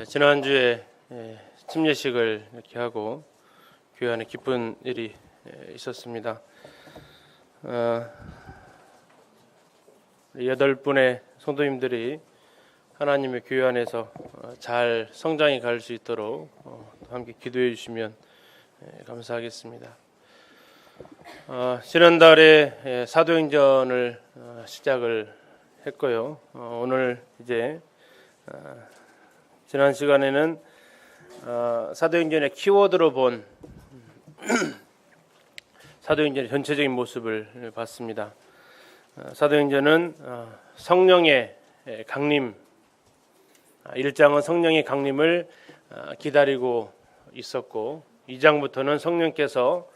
지난주에 침례식을 이렇게 하고 교회 안에 기쁜 일이 있었습니다. 8분의 성도님들이 하나님의 교회 안에서 잘 성장해 갈 수 있도록 함께 기도해 주시면 감사하겠습니다. 지난달에 사도행전을 시작을 했고요. 오늘 이제 지난 시간에는 사도행전의 키워드로 본 사도행전의 전체적인 모습을 봤습니다. 사도행전은 성령의 강림, 1장은 성령의 강림을 기다리고 있었고 2장부터는 성령께서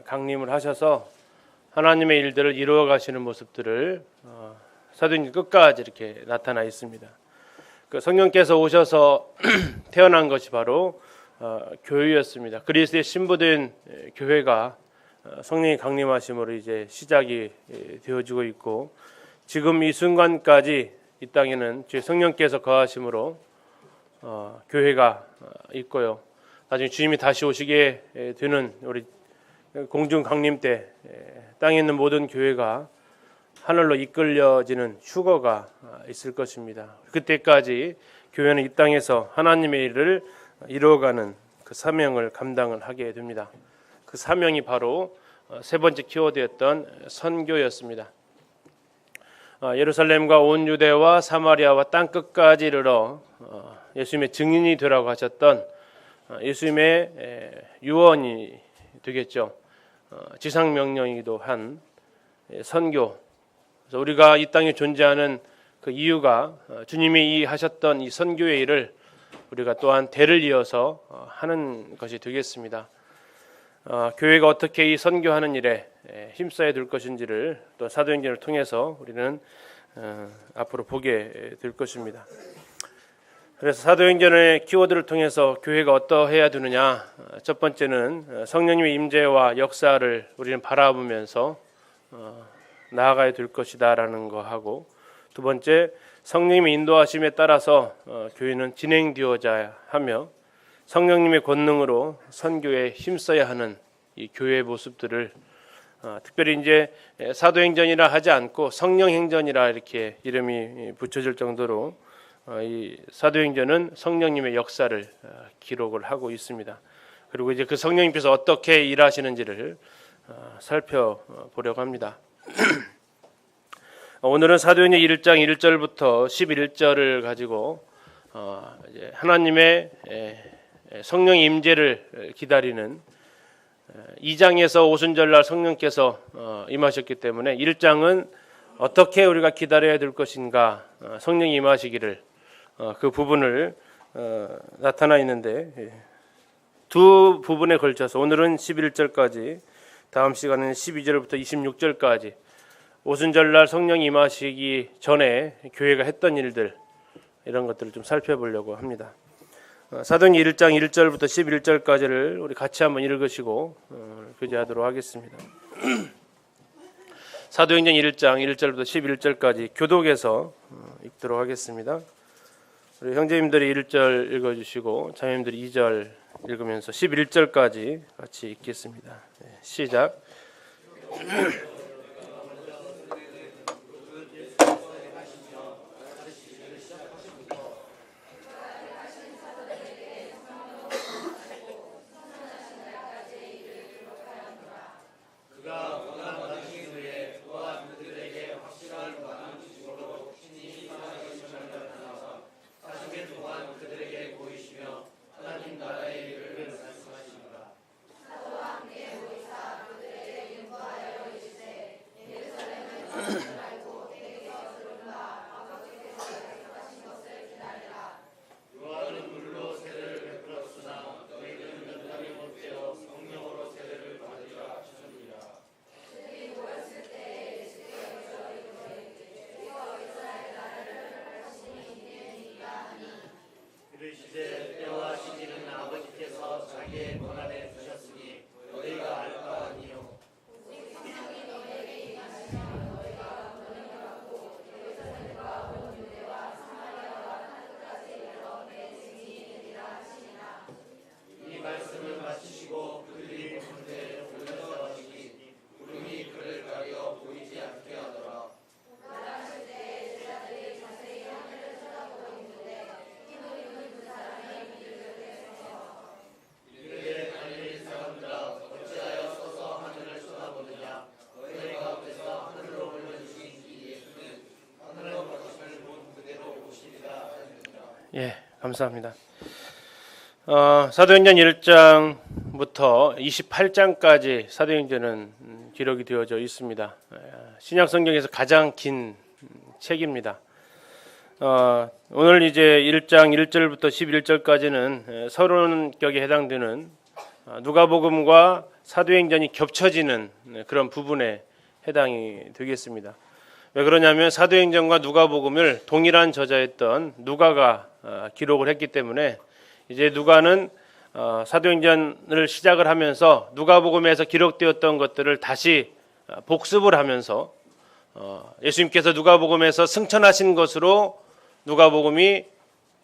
강림을 하셔서 하나님의 일들을 이루어 가시는 모습들을 사도행전 끝까지 이렇게 나타나 있습니다. 그 성령께서 오셔서 태어난 것이 바로 교회였습니다. 그리스도의 신부된 교회가 성령의 강림하심으로 이제 시작이 되어지고 있고 지금 이 순간까지 이 땅에는 주의 성령께서 거하심으로 교회가 있고요. 나중에 주님이 다시 오시게 되는 우리 공중 강림 때 땅에 있는 모든 교회가 하늘로 이끌려지는 휴거가 있을 것입니다. 그때까지 교회는 이 땅에서 하나님의 일을 이루어가는 그 사명을 감당을 하게 됩니다. 그 사명이 바로 세 번째 키워드였던 선교였습니다. 예루살렘과 온 유대와 사마리아와 땅끝까지 이르러 예수님의 증인이 되라고 하셨던 예수님의 유언이 되겠죠. 지상명령이기도 한 선교. 그래서 우리가 이 땅에 존재하는 그 이유가 주님이 하셨던 이 선교의 일을 우리가 또한 대를 이어서 하는 것이 되겠습니다. 교회가 어떻게 이 선교하는 일에 힘써야 될 것인지를 또 사도행전을 통해서 우리는 앞으로 보게 될 것입니다. 그래서 사도행전의 키워드를 통해서 교회가 어떠해야 되느냐, 첫 번째는 성령님의 임재와 역사를 우리는 바라보면서 나아가야 될 것이다라는 거 하고, 두 번째 성령님의 인도하심에 따라서 교회는 진행되어져야 하며 성령님의 권능으로 선교에 힘써야 하는 이 교회의 모습들을 특별히 이제 사도행전이라 하지 않고 성령행전이라 이렇게 이름이 붙여질 정도로 이 사도행전은 성령님의 역사를 기록을 하고 있습니다. 그리고 이제 그 성령님께서 어떻게 일하시는지를 살펴보려고 합니다. 오늘은 사도행전 1장 1절부터 11절을 가지고 이제 하나님의 성령 임재를 기다리는 2장에서 오순절날 성령께서 임하셨기 때문에 1장은 어떻게 우리가 기다려야 될 것인가, 성령이 임하시기를 그 부분을 나타나 있는데 두 부분에 걸쳐서 오늘은 11절까지, 다음 시간은 12절부터 26절까지 오순절날 성령이 임하시기 전에 교회가 했던 일들, 이런 것들을 좀 살펴보려고 합니다. 사도행전 1장 1절부터 11절까지를 우리 같이 한번 읽으시고 교제하도록 하겠습니다. 사도행전 1장 1절부터 11절까지 교독에서 읽도록 하겠습니다. 우리 형제님들이 1절 읽어주시고 자매님들이 2절 읽으면서 11절까지 같이 읽겠습니다. 시작. 예, 감사합니다. 사도행전 1장부터 28장까지 사도행전은 기록이 되어져 있습니다. 신약 성경에서 가장 긴 책입니다. 오늘 이제 1장 1절부터 11절까지는 서론격에 해당되는 누가복음과 사도행전이 겹쳐지는 그런 부분에 해당이 되겠습니다. 왜 그러냐면 사도행전과 누가복음을 동일한 저자였던 누가가 기록을 했기 때문에 이제 누가는 사도행전을 시작을 하면서 누가복음에서 기록되었던 것들을 다시 복습을 하면서 예수님께서 누가복음에서 승천하신 것으로 누가복음이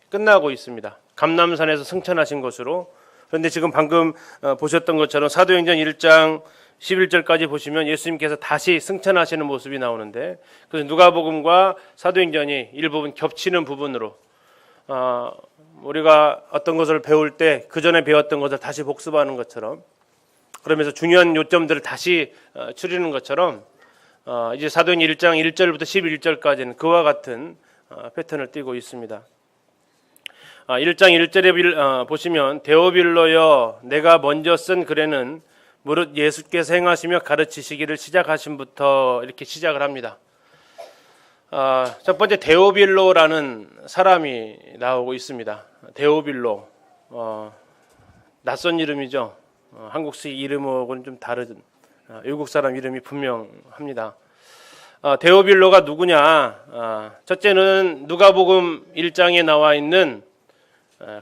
끝나고 있습니다. 감람산에서 승천하신 것으로. 그런데 지금 방금 보셨던 것처럼 사도행전 1장 11절까지 보시면 예수님께서 다시 승천하시는 모습이 나오는데, 그래서 누가복음과 사도행전이 일부분 겹치는 부분으로 우리가 어떤 것을 배울 때 그 전에 배웠던 것을 다시 복습하는 것처럼, 그러면서 중요한 요점들을 다시 추리는 것처럼 이제 사도행전 1장 1절부터 11절까지는 그와 같은 패턴을 띠고 있습니다. 1장 1절에 보시면 데오빌로여 내가 먼저 쓴 글에는 무릇 예수께서 행하시며 가르치시기를 시작하신부터 이렇게 시작을 합니다. 첫 번째 데오빌로라는 사람이 나오고 있습니다. 데오빌로, 낯선 이름이죠. 한국식 이름하고는 좀 다른 외국 사람 이름이 분명합니다. 데오빌로가 누구냐? 첫째는 누가복음 1장에 나와 있는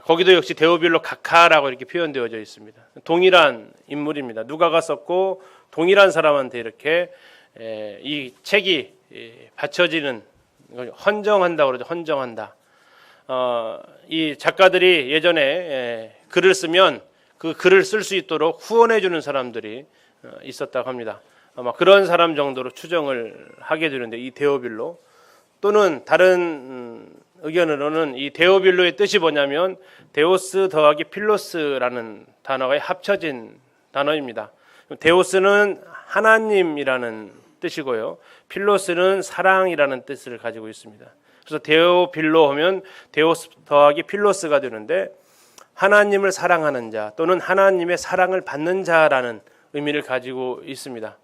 거기도 역시 데오빌로 각하라고 이렇게 표현되어져 있습니다. 동일한 인물입니다. 누가가 썼고 동일한 사람한테 이렇게 이 책이 받쳐지는, 헌정한다고 그러죠. 헌정한다. 이 작가들이 예전에 글을 쓰면 그 글을 쓸 수 있도록 후원해 주는 사람들이 있었다고 합니다. 아마 그런 사람 정도로 추정을 하게 되는데, 이 데오빌로, 또는 다른 의견으로는 이 데오빌로의 뜻이 뭐냐면 데오스 더하기 필로스라는 단어가 합쳐진 단어입니다. 데오스는 하나님이라는 뜻이고요, 필로스는 사랑이라는 뜻을 가지고 있습니다. 그래서 데오빌로 하면 데오스 더하기 필로스가 되는데, 하나님을 사랑하는 자 또는 하나님의 사랑을 받는 자라는 의미를 가지고 있습니다.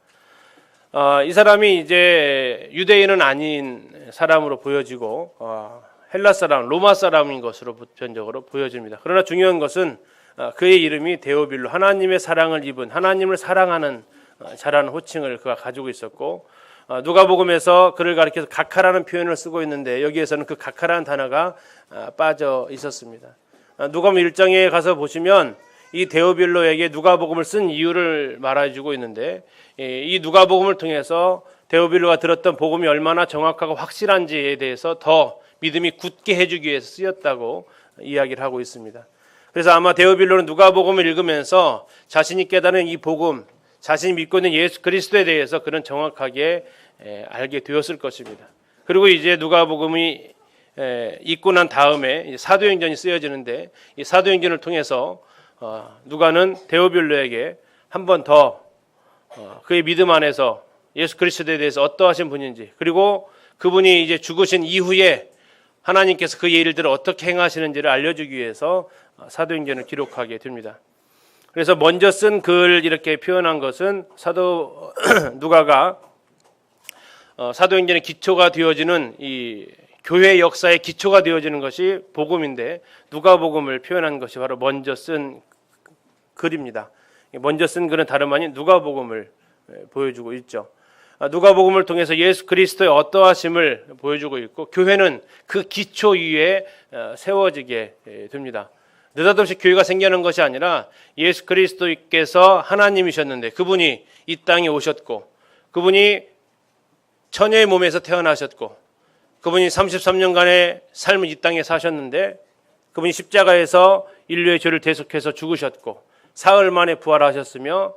이 사람이 이제 유대인은 아닌 사람으로 보여지고 헬라 사람, 로마 사람인 것으로 보편적으로 보여집니다. 그러나 중요한 것은 그의 이름이 데오빌로, 하나님의 사랑을 입은, 하나님을 사랑하는 자라는 호칭을 그가 가지고 있었고, 누가복음에서 그를 가리켜서 각하라는 표현을 쓰고 있는데 여기에서는 그 각하라는 단어가 빠져 있었습니다. 누가복음 1장에 가서 보시면 이 데오빌로에게 누가복음을 쓴 이유를 말해주고 있는데, 이 누가복음을 통해서 데오빌로가 들었던 복음이 얼마나 정확하고 확실한지에 대해서 더 믿음이 굳게 해주기 위해서 쓰였다고 이야기를 하고 있습니다. 그래서 아마 데오빌로는 누가복음을 읽으면서 자신이 깨달은 이 복음, 자신이 믿고 있는 예수 그리스도에 대해서 그는 정확하게 알게 되었을 것입니다. 그리고 이제 누가복음이 읽고 난 다음에 사도행전이 쓰여지는데, 이 사도행전을 통해서 누가는 데오빌로에게 한 번 더 그의 믿음 안에서 예수 그리스도에 대해서 어떠하신 분인지, 그리고 그분이 이제 죽으신 이후에 하나님께서 그의 일들을 어떻게 행하시는지를 알려주기 위해서 사도행전을 기록하게 됩니다. 그래서 먼저 쓴 글 이렇게 표현한 것은 사도 누가가 사도행전의 기초가 되어지는 이 교회 역사의 기초가 되어지는 것이 복음인데, 누가복음을 표현한 것이 바로 먼저 쓴 글입니다. 먼저 쓴 글은 다름 아닌 누가복음을 보여주고 있죠. 누가복음을 통해서 예수 그리스도의 어떠하심을 보여주고 있고, 교회는 그 기초 위에 세워지게 됩니다. 느닷없이 교회가 생겨난 것이 아니라 예수 그리스도께서 하나님이셨는데 그분이 이 땅에 오셨고, 그분이 처녀의 몸에서 태어나셨고, 그분이 33년간의 삶을 이 땅에 사셨는데, 그분이 십자가에서 인류의 죄를 대속해서 죽으셨고 사흘 만에 부활하셨으며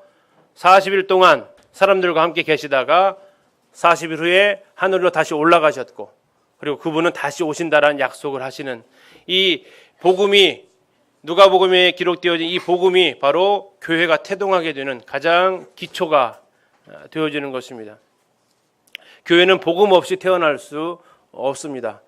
40일 동안 사람들과 함께 계시다가 40일 후에 하늘로 다시 올라가셨고, 그리고 그분은 다시 오신다라는 약속을 하시는 이 복음이, 누가복음에 기록되어진 이 복음이 바로 교회가 태동하게 되는 가장 기초가 되어지는 것입니다. 교회는 복음 없이 태어날 수 없습니다.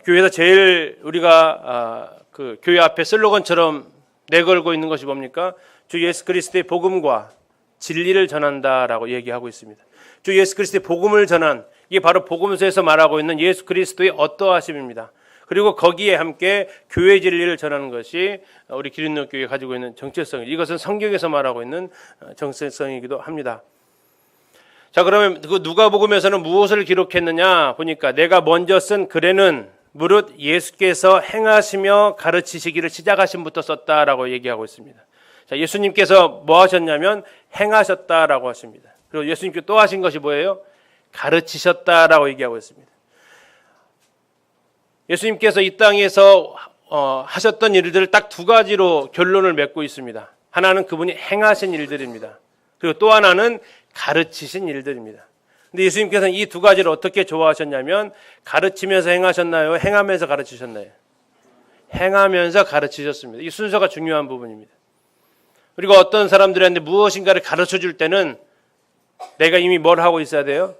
교회에서 제일 우리가 그 교회 앞에 슬로건처럼 내걸고 있는 것이 뭡니까? 주 예수 그리스도의 복음과 진리를 전한다라고 얘기하고 있습니다. 주 예수 그리스도의 복음을 전한, 이게 바로 복음서에서 말하고 있는 예수 그리스도의 어떠하심입니다. 그리고 거기에 함께 교회 진리를 전하는 것이 우리 기린노 교회가 가지고 있는 정체성이죠. 이것은 성경에서 말하고 있는 정체성이기도 합니다. 자, 그러면 그 누가복음에서는 무엇을 기록했느냐 보니까 내가 먼저 쓴 글에는 무릇 예수께서 행하시며 가르치시기를 시작하심부터 썼다라고 얘기하고 있습니다. 자, 예수님께서 뭐 하셨냐면 행하셨다라고 하십니다. 그리고 예수님께서 또 하신 것이 뭐예요? 가르치셨다라고 얘기하고 있습니다. 예수님께서 이 땅에서 하셨던 일들을 딱 두 가지로 결론을 맺고 있습니다. 하나는 그분이 행하신 일들입니다. 그리고 또 하나는 가르치신 일들입니다. 근데 예수님께서는 이 두 가지를 어떻게 좋아하셨냐면 가르치면서 행하셨나요? 행하면서 가르치셨나요? 행하면서 가르치셨습니다. 이 순서가 중요한 부분입니다. 그리고 어떤 사람들한테 무엇인가를 가르쳐 줄 때는 내가 이미 뭘 하고 있어야 돼요?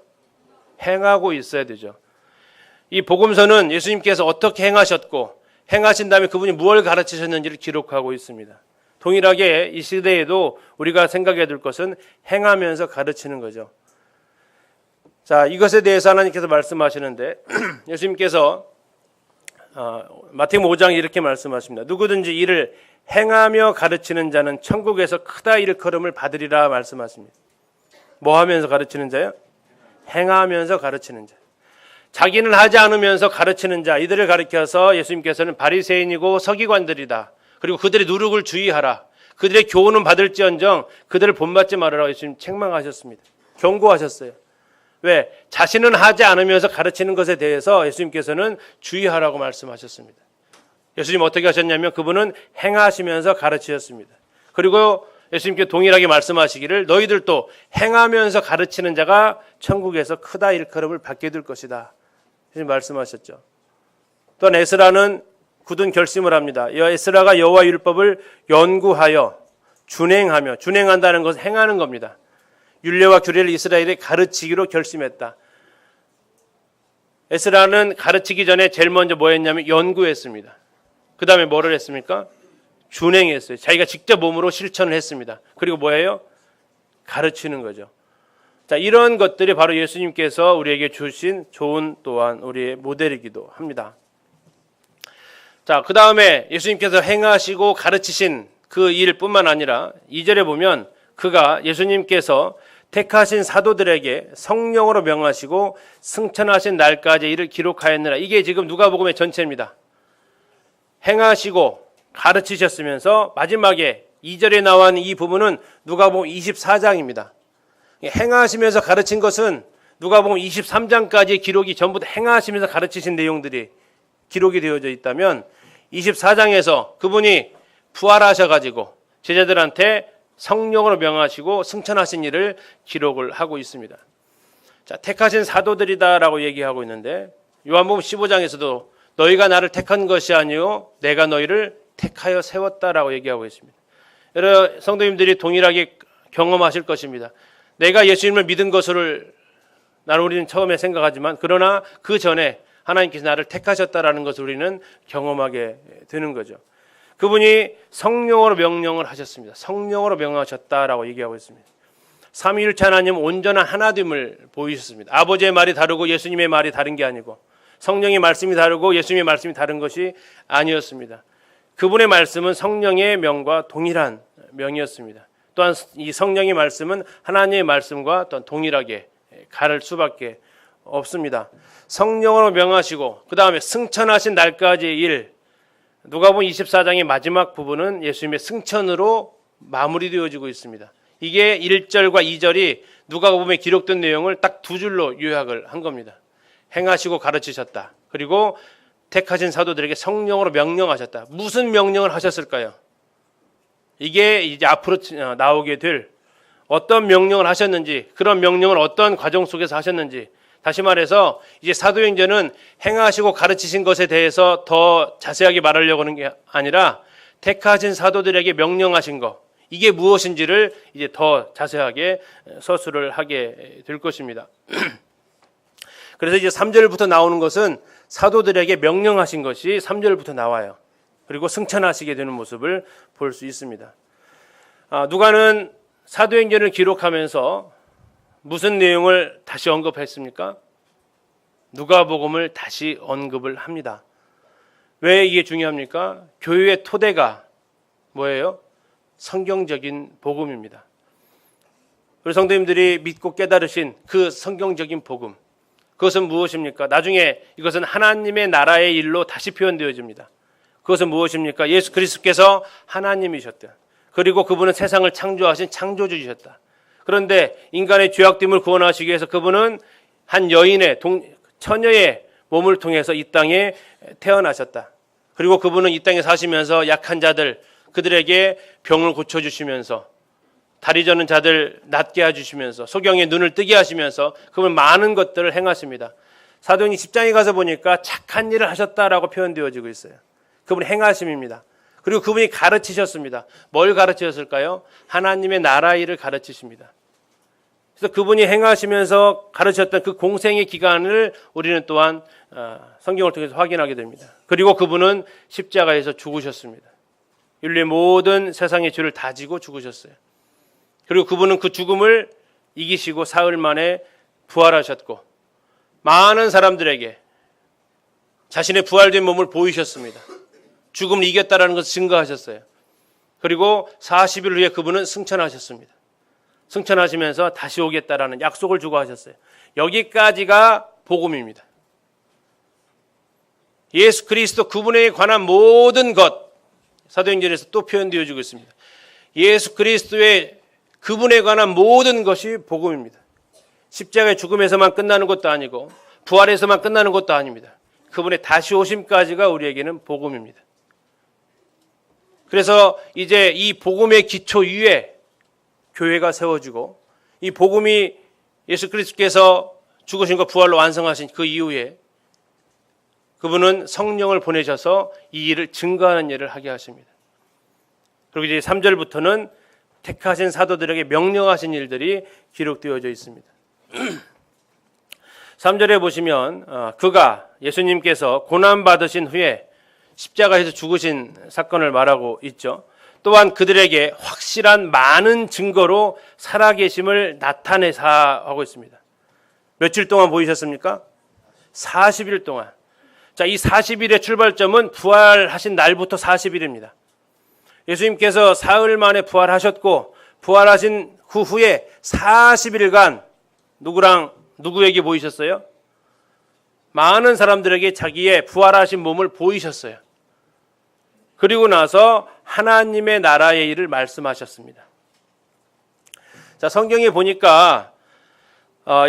행하고 있어야 되죠. 이 복음서는 예수님께서 어떻게 행하셨고 행하신 다음에 그분이 무엇을 가르치셨는지를 기록하고 있습니다. 동일하게 이 시대에도 우리가 생각해야 될 것은 행하면서 가르치는 거죠. 자, 이것에 대해서 하나님께서 말씀하시는데 예수님께서 마태복음 5장 이렇게 말씀하십니다. 누구든지 이를 행하며 가르치는 자는 천국에서 크다 일컬음을 받으리라 말씀하십니다. 뭐 하면서 가르치는 자요? 행하면서 가르치는 자. 자기는 하지 않으면서 가르치는 자, 이들을 가리켜서 예수님께서는 바리새인이고 서기관들이다. 그리고 그들의 누룩을 주의하라. 그들의 교훈은 받을지언정 그들을 본받지 말으라. 예수님 책망하셨습니다. 경고하셨어요. 왜? 자신은 하지 않으면서 가르치는 것에 대해서 예수님께서는 주의하라고 말씀하셨습니다. 예수님 어떻게 하셨냐면 그분은 행하시면서 가르치셨습니다. 그리고 예수님께 동일하게 말씀하시기를 너희들도 행하면서 가르치는 자가 천국에서 크다 일컬음을 받게 될 것이다. 예수님 말씀하셨죠. 또한 에스라는 굳은 결심을 합니다. 에스라가 여호와 율법을 연구하여 준행하며, 준행한다는 것은 행하는 겁니다. 율례와 규례를 이스라엘에 가르치기로 결심했다. 에스라는 가르치기 전에 제일 먼저 뭐 했냐면 연구했습니다. 그 다음에 뭐를 했습니까? 준행했어요. 자기가 직접 몸으로 실천을 했습니다. 그리고 뭐예요? 가르치는 거죠. 자, 이런 것들이 바로 예수님께서 우리에게 주신 좋은 또한 우리의 모델이기도 합니다. 자, 그 다음에 예수님께서 행하시고 가르치신 그 일뿐만 아니라 2절에 보면 그가 예수님께서 택하신 사도들에게 성령으로 명하시고 승천하신 날까지 이를 기록하였느라. 이게 지금 누가복음의 전체입니다. 행하시고 가르치셨으면서 마지막에 2절에 나온 이 부분은 누가복음 24장입니다. 행하시면서 가르친 것은 누가복음 23장까지 기록이 전부 다 행하시면서 가르치신 내용들이 기록이 되어져 있다면 24장에서 그분이 부활하셔가지고 제자들한테 성령으로 명하시고 승천하신 일을 기록을 하고 있습니다. 자, 택하신 사도들이다라고 얘기하고 있는데 요한복음 15장에서도 너희가 나를 택한 것이 아니요 내가 너희를 택하여 세웠다라고 얘기하고 있습니다. 여러 성도님들이 동일하게 경험하실 것입니다. 내가 예수님을 믿은 것을 나는 우리는 처음에 생각하지만 그러나 그 전에 하나님께서 나를 택하셨다라는 것을 우리는 경험하게 되는 거죠. 그분이 성령으로 명령을 하셨습니다. 성령으로 명하셨다라고 얘기하고 있습니다. 삼위일체 하나님 온전한 하나됨을 보이셨습니다. 아버지의 말이 다르고 예수님의 말이 다른 게 아니고 성령의 말씀이 다르고 예수님의 말씀이 다른 것이 아니었습니다. 그분의 말씀은 성령의 명과 동일한 명이었습니다. 또한 이 성령의 말씀은 하나님의 말씀과 또한 동일하게 가를 수밖에 없습니다. 성령으로 명하시고 그 다음에 승천하신 날까지의 일, 누가복음 24장의 마지막 부분은 예수님의 승천으로 마무리되어지고 있습니다. 이게 1절과 2절이 누가복음에 기록된 내용을 딱 두 줄로 요약을 한 겁니다. 행하시고 가르치셨다. 그리고 택하신 사도들에게 성령으로 명령하셨다. 무슨 명령을 하셨을까요? 이게 이제 앞으로 나오게 될 어떤 명령을 하셨는지, 그런 명령을 어떤 과정 속에서 하셨는지, 다시 말해서 이제 사도행전은 행하시고 가르치신 것에 대해서 더 자세하게 말하려고 하는 게 아니라 택하신 사도들에게 명령하신 것, 이게 무엇인지를 이제 더 자세하게 서술을 하게 될 것입니다. 그래서 이제 3절부터 나오는 것은 사도들에게 명령하신 것이 3절부터 나와요. 그리고 승천하시게 되는 모습을 볼 수 있습니다. 누가는 사도행전을 기록하면서 무슨 내용을 다시 언급했습니까? 누가복음을 다시 언급을 합니다. 왜 이게 중요합니까? 교회의 토대가 뭐예요? 성경적인 복음입니다. 우리 성도님들이 믿고 깨달으신 그 성경적인 복음, 그것은 무엇입니까? 나중에 이것은 하나님의 나라의 일로 다시 표현되어집니다. 그것은 무엇입니까? 예수 그리스도께서 하나님이셨다. 그리고 그분은 세상을 창조하신 창조주이셨다. 그런데 인간의 죄악됨을 구원하시기 위해서 그분은 한 여인의 처녀의 몸을 통해서 이 땅에 태어나셨다. 그리고 그분은 이 땅에 사시면서 약한 자들, 그들에게 병을 고쳐주시면서 다리 저는 자들 낫게 해주시면서 소경의 눈을 뜨게 하시면서 그분 많은 것들을 행하십니다. 사도행전 10장에 가서 보니까 착한 일을 하셨다라고 표현되어지고 있어요. 그분의 행하심입니다. 그리고 그분이 가르치셨습니다. 뭘 가르치셨을까요? 하나님의 나라 일을 가르치십니다. 그래서 그분이 행하시면서 가르치셨던 그 공생의 기간을 우리는 또한 성경을 통해서 확인하게 됩니다. 그리고 그분은 십자가에서 죽으셨습니다. 인류의 모든 세상의 죄를 다 지고 죽으셨어요. 그리고 그분은 그 죽음을 이기시고 사흘 만에 부활하셨고 많은 사람들에게 자신의 부활된 몸을 보이셨습니다. 죽음을 이겼다라는 것을 증거하셨어요. 그리고 40일 후에 그분은 승천하셨습니다. 승천하시면서 다시 오겠다라는 약속을 주고 하셨어요. 여기까지가 복음입니다. 예수 그리스도 그분에 관한 모든 것, 사도행전에서 또 표현되어지고 있습니다. 예수 그리스도의 그분에 관한 모든 것이 복음입니다. 십자가의 죽음에서만 끝나는 것도 아니고 부활에서만 끝나는 것도 아닙니다. 그분의 다시 오심까지가 우리에게는 복음입니다. 그래서 이제 이 복음의 기초 위에 교회가 세워지고 이 복음이 예수 그리스도께서 죽으신과 부활로 완성하신 그 이후에 그분은 성령을 보내셔서 이 일을 증거하는 일을 하게 하십니다. 그리고 이제 3절부터는 택하신 사도들에게 명령하신 일들이 기록되어져 있습니다. 3절에 보시면 그가 예수님께서 고난받으신 후에 십자가에서 죽으신 사건을 말하고 있죠. 또한 그들에게 확실한 많은 증거로 살아계심을 나타내사 하고 있습니다. 며칠 동안 보이셨습니까? 40일 동안. 자, 이 40일의 출발점은 부활하신 날부터 40일입니다. 예수님께서 사흘 만에 부활하셨고 부활하신 그 후에 40일간 누구에게 보이셨어요? 많은 사람들에게 자기의 부활하신 몸을 보이셨어요. 그리고 나서 하나님의 나라의 일을 말씀하셨습니다. 자, 성경에 보니까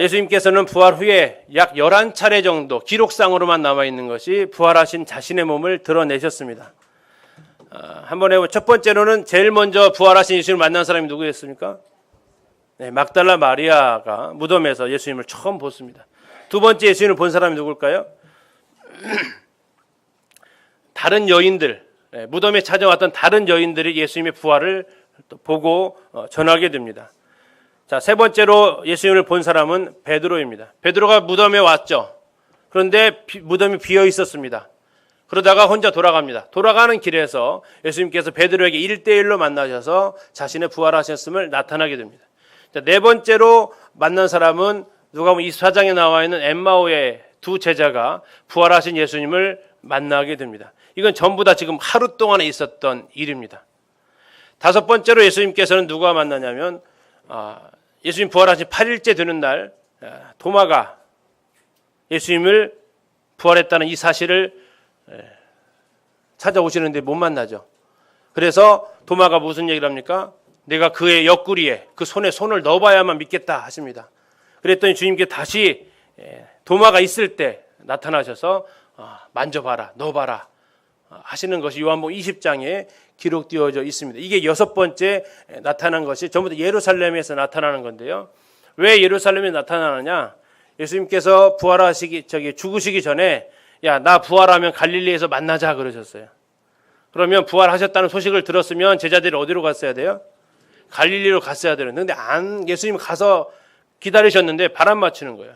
예수님께서는 부활 후에 약 11차례 정도 기록상으로만 남아있는 것이 부활하신 자신의 몸을 드러내셨습니다. 한번 해보면 첫 번째로는 제일 먼저 부활하신 예수님을 만난 사람이 누구였습니까? 네, 막달라 마리아가 무덤에서 예수님을 처음 봤습니다. 두 번째 예수님을 본 사람이 누굴까요? 다른 여인들, 무덤에 찾아왔던 다른 여인들이 예수님의 부활을 보고 전하게 됩니다. 자, 세 번째로 예수님을 본 사람은 베드로입니다. 베드로가 무덤에 왔죠. 그런데 무덤이 비어 있었습니다. 그러다가 혼자 돌아갑니다. 돌아가는 길에서 예수님께서 베드로에게 1대1로 만나셔서 자신의 부활하셨음을 나타나게 됩니다. 자, 네 번째로 만난 사람은 누가 보면 24장에 나와 있는 엠마오의 두 제자가 부활하신 예수님을 만나게 됩니다. 이건 전부 다 지금 하루 동안에 있었던 일입니다. 다섯 번째로 예수님께서는 누가 만나냐면 예수님 부활하신 8일째 되는 날 도마가 예수님을 부활했다는 이 사실을 찾아오시는데 못 만나죠. 그래서 도마가 무슨 얘기를 합니까? 내가 그의 옆구리에 그 손에 손을 넣어봐야만 믿겠다 하십니다. 그랬더니 주님께 다시 도마가 있을 때 나타나셔서 만져봐라, 넣어봐라 하시는 것이 요한복음 20장에 기록되어져 있습니다. 이게 여섯 번째 나타난 것이 전부 다 예루살렘에서 나타나는 건데요. 왜 예루살렘에 나타나느냐? 예수님께서 죽으시기 전에 야, 나 부활하면 갈릴리에서 만나자 그러셨어요. 그러면 부활하셨다는 소식을 들었으면 제자들이 어디로 갔어야 돼요? 갈릴리로 갔어야 되는데 예수님 가서 기다리셨는데 바람 맞추는 거예요.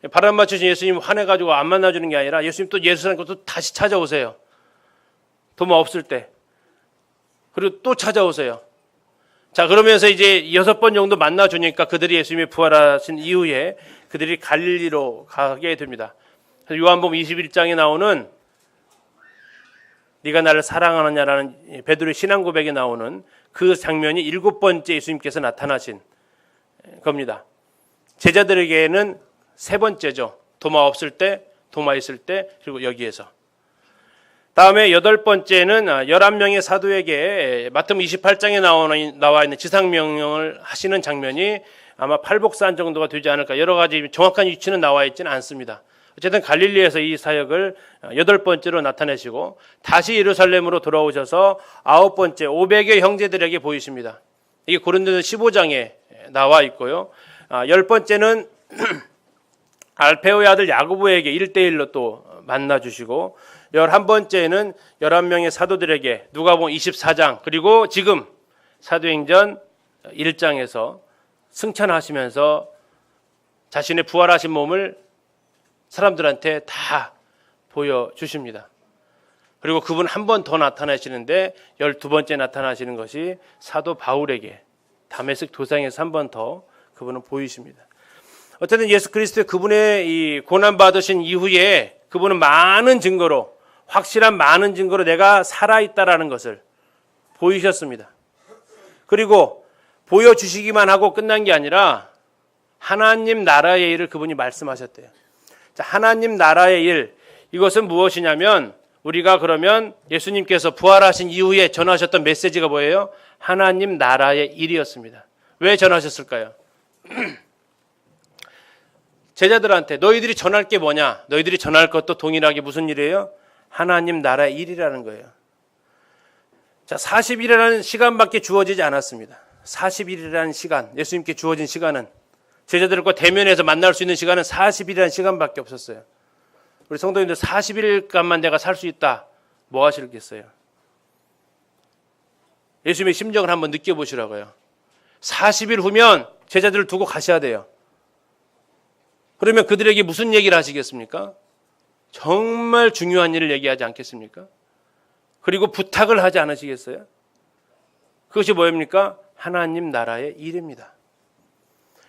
바람 맞추신 예수님 화내가지고 안 만나주는 게 아니라 예수님 또 예루살렘 또 다시 찾아오세요. 도마 없을 때. 그리고 또 찾아오세요. 자, 그러면서 이제 6번 정도 만나주니까 그들이 예수님이 부활하신 이후에 그들이 갈릴리로 가게 됩니다. 요한복음 21장에 나오는 네가 나를 사랑하느냐라는 베드로의 신앙 고백에 나오는 그 장면이 7번째 예수님께서 나타나신 겁니다. 제자들에게는 3번째죠. 도마 없을 때, 도마 있을 때, 그리고 여기에서. 다음에 8번째는 11명의 사도에게 마태복음 28장에 나와 있는 지상명령을 하시는 장면이 아마 팔복산 정도가 되지 않을까. 여러 가지 정확한 위치는 나와 있지는 않습니다. 어쨌든 갈릴리에서 이 사역을 8번째로 나타내시고 다시 예루살렘으로 돌아오셔서 9번째 500의 형제들에게 보이십니다. 이게 고린도서 15장에 나와 있고요. 10번째는 알페오의 아들 야고보에게 1대1로 또 만나주시고 11번째는 11명의 사도들에게 누가복음 24장 그리고 지금 사도행전 1장에서 승천하시면서 자신의 부활하신 몸을 사람들한테 다 보여주십니다. 그리고 그분 한 번 더 나타나시는데 12번째 나타나시는 것이 사도 바울에게 다메섹 도상에서 한 번 더 그분은 보이십니다. 어쨌든 예수 그리스도의 그분의 이 고난받으신 이후에 그분은 많은 증거로 확실한 많은 증거로 내가 살아있다라는 것을 보이셨습니다. 그리고 보여주시기만 하고 끝난 게 아니라 하나님 나라의 일을 그분이 말씀하셨대요. 자, 하나님 나라의 일, 이것은 무엇이냐면 우리가 그러면 예수님께서 부활하신 이후에 전하셨던 메시지가 뭐예요? 하나님 나라의 일이었습니다. 왜 전하셨을까요? 제자들한테 너희들이 전할 게 뭐냐? 너희들이 전할 것도 동일하게 무슨 일이에요? 하나님 나라의 일이라는 거예요. 자, 40일이라는 시간밖에 주어지지 않았습니다. 40일이라는 시간, 예수님께 주어진 시간은 제자들과 대면해서 만날 수 있는 시간은 40일이라는 시간밖에 없었어요. 우리 성도님들 40일간만 내가 살 수 있다. 뭐 하시겠어요? 예수님의 심정을 한번 느껴보시라고요. 40일 후면 제자들을 두고 가셔야 돼요. 그러면 그들에게 무슨 얘기를 하시겠습니까? 정말 중요한 일을 얘기하지 않겠습니까? 그리고 부탁을 하지 않으시겠어요? 그것이 뭐입니까? 하나님 나라의 일입니다.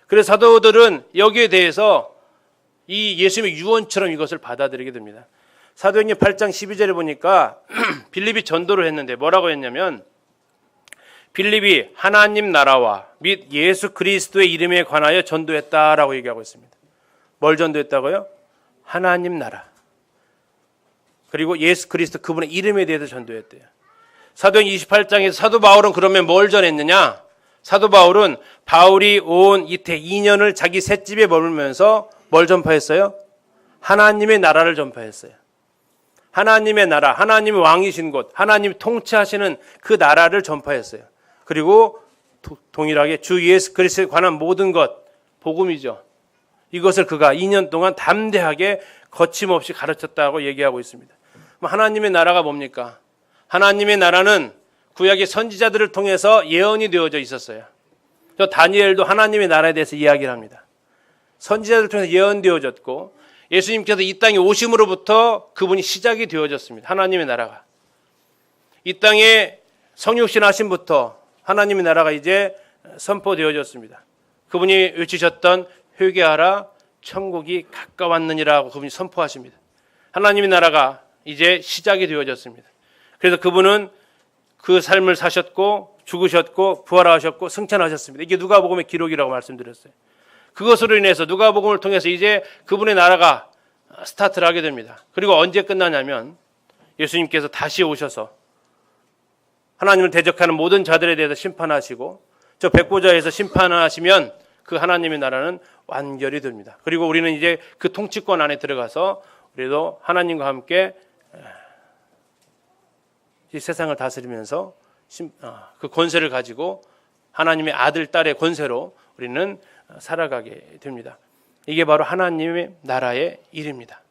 그래서 사도들은 여기에 대해서 이 예수님의 유언처럼 이것을 받아들이게 됩니다. 사도행전 8장 12절에 보니까 빌립이 전도를 했는데 뭐라고 했냐면 빌립이 하나님 나라와 및 예수 그리스도의 이름에 관하여 전도했다라고 얘기하고 있습니다. 뭘 전도했다고요? 하나님 나라. 그리고 예수 그리스도 그분의 이름에 대해서 전도했대요. 사도행전 28장에서 사도 바울은 그러면 뭘 전했느냐? 사도 바울은 바울이 온 이태 2년을 자기 셋집에 머물면서 뭘 전파했어요? 하나님의 나라를 전파했어요. 하나님의 나라, 하나님의 왕이신 곳, 하나님이 통치하시는 그 나라를 전파했어요. 그리고 동일하게 주 예수 그리스도에 관한 모든 것, 복음이죠. 이것을 그가 2년 동안 담대하게 거침없이 가르쳤다고 얘기하고 있습니다. 하나님의 나라가 뭡니까? 하나님의 나라는 구약의 선지자들을 통해서 예언이 되어져 있었어요. 저 다니엘도 하나님의 나라에 대해서 이야기를 합니다. 선지자들을 통해서 예언되어졌고 예수님께서 이 땅에 오심으로부터 그분이 시작이 되어졌습니다. 하나님의 나라가. 이 땅에 성육신 하심부터 하나님의 나라가 이제 선포되어졌습니다. 그분이 외치셨던 회개하라 천국이 가까웠느니라고 그분이 선포하십니다. 하나님의 나라가 이제 시작이 되어졌습니다. 그래서 그분은 그 삶을 사셨고 죽으셨고 부활하셨고 승천하셨습니다. 이게 누가복음의 기록이라고 말씀드렸어요. 그것으로 인해서 누가복음을 통해서 이제 그분의 나라가 스타트를 하게 됩니다. 그리고 언제 끝나냐면 예수님께서 다시 오셔서 하나님을 대적하는 모든 자들에 대해서 심판하시고 저 백보좌에서 심판하시면 그 하나님의 나라는 완결이 됩니다. 그리고 우리는 이제 그 통치권 안에 들어가서 우리도 하나님과 함께 이 세상을 다스리면서 그 권세를 가지고 하나님의 아들, 딸의 권세로 우리는 살아가게 됩니다. 이게 바로 하나님의 나라의 일입니다.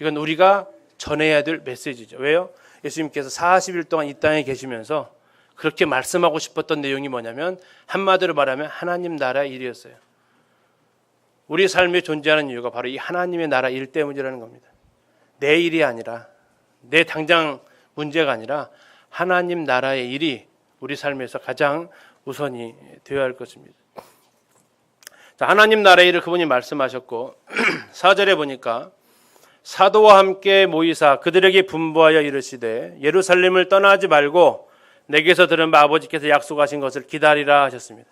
이건 우리가 전해야 될 메시지죠. 왜요? 예수님께서 40일 동안 이 땅에 계시면서 그렇게 말씀하고 싶었던 내용이 뭐냐면 한마디로 말하면 하나님 나라의 일이었어요. 우리 삶에 존재하는 이유가 바로 이 하나님의 나라 일 때문이라는 겁니다. 내 일이 아니라, 내 당장 문제가 아니라 하나님 나라의 일이 우리 삶에서 가장 우선이 되어야 할 것입니다. 자, 하나님 나라의 일을 그분이 말씀하셨고 4절에 보니까 사도와 함께 모이사 그들에게 분부하여 이르시되 예루살렘을 떠나지 말고 내게서 들은 바 아버지께서 약속하신 것을 기다리라 하셨습니다.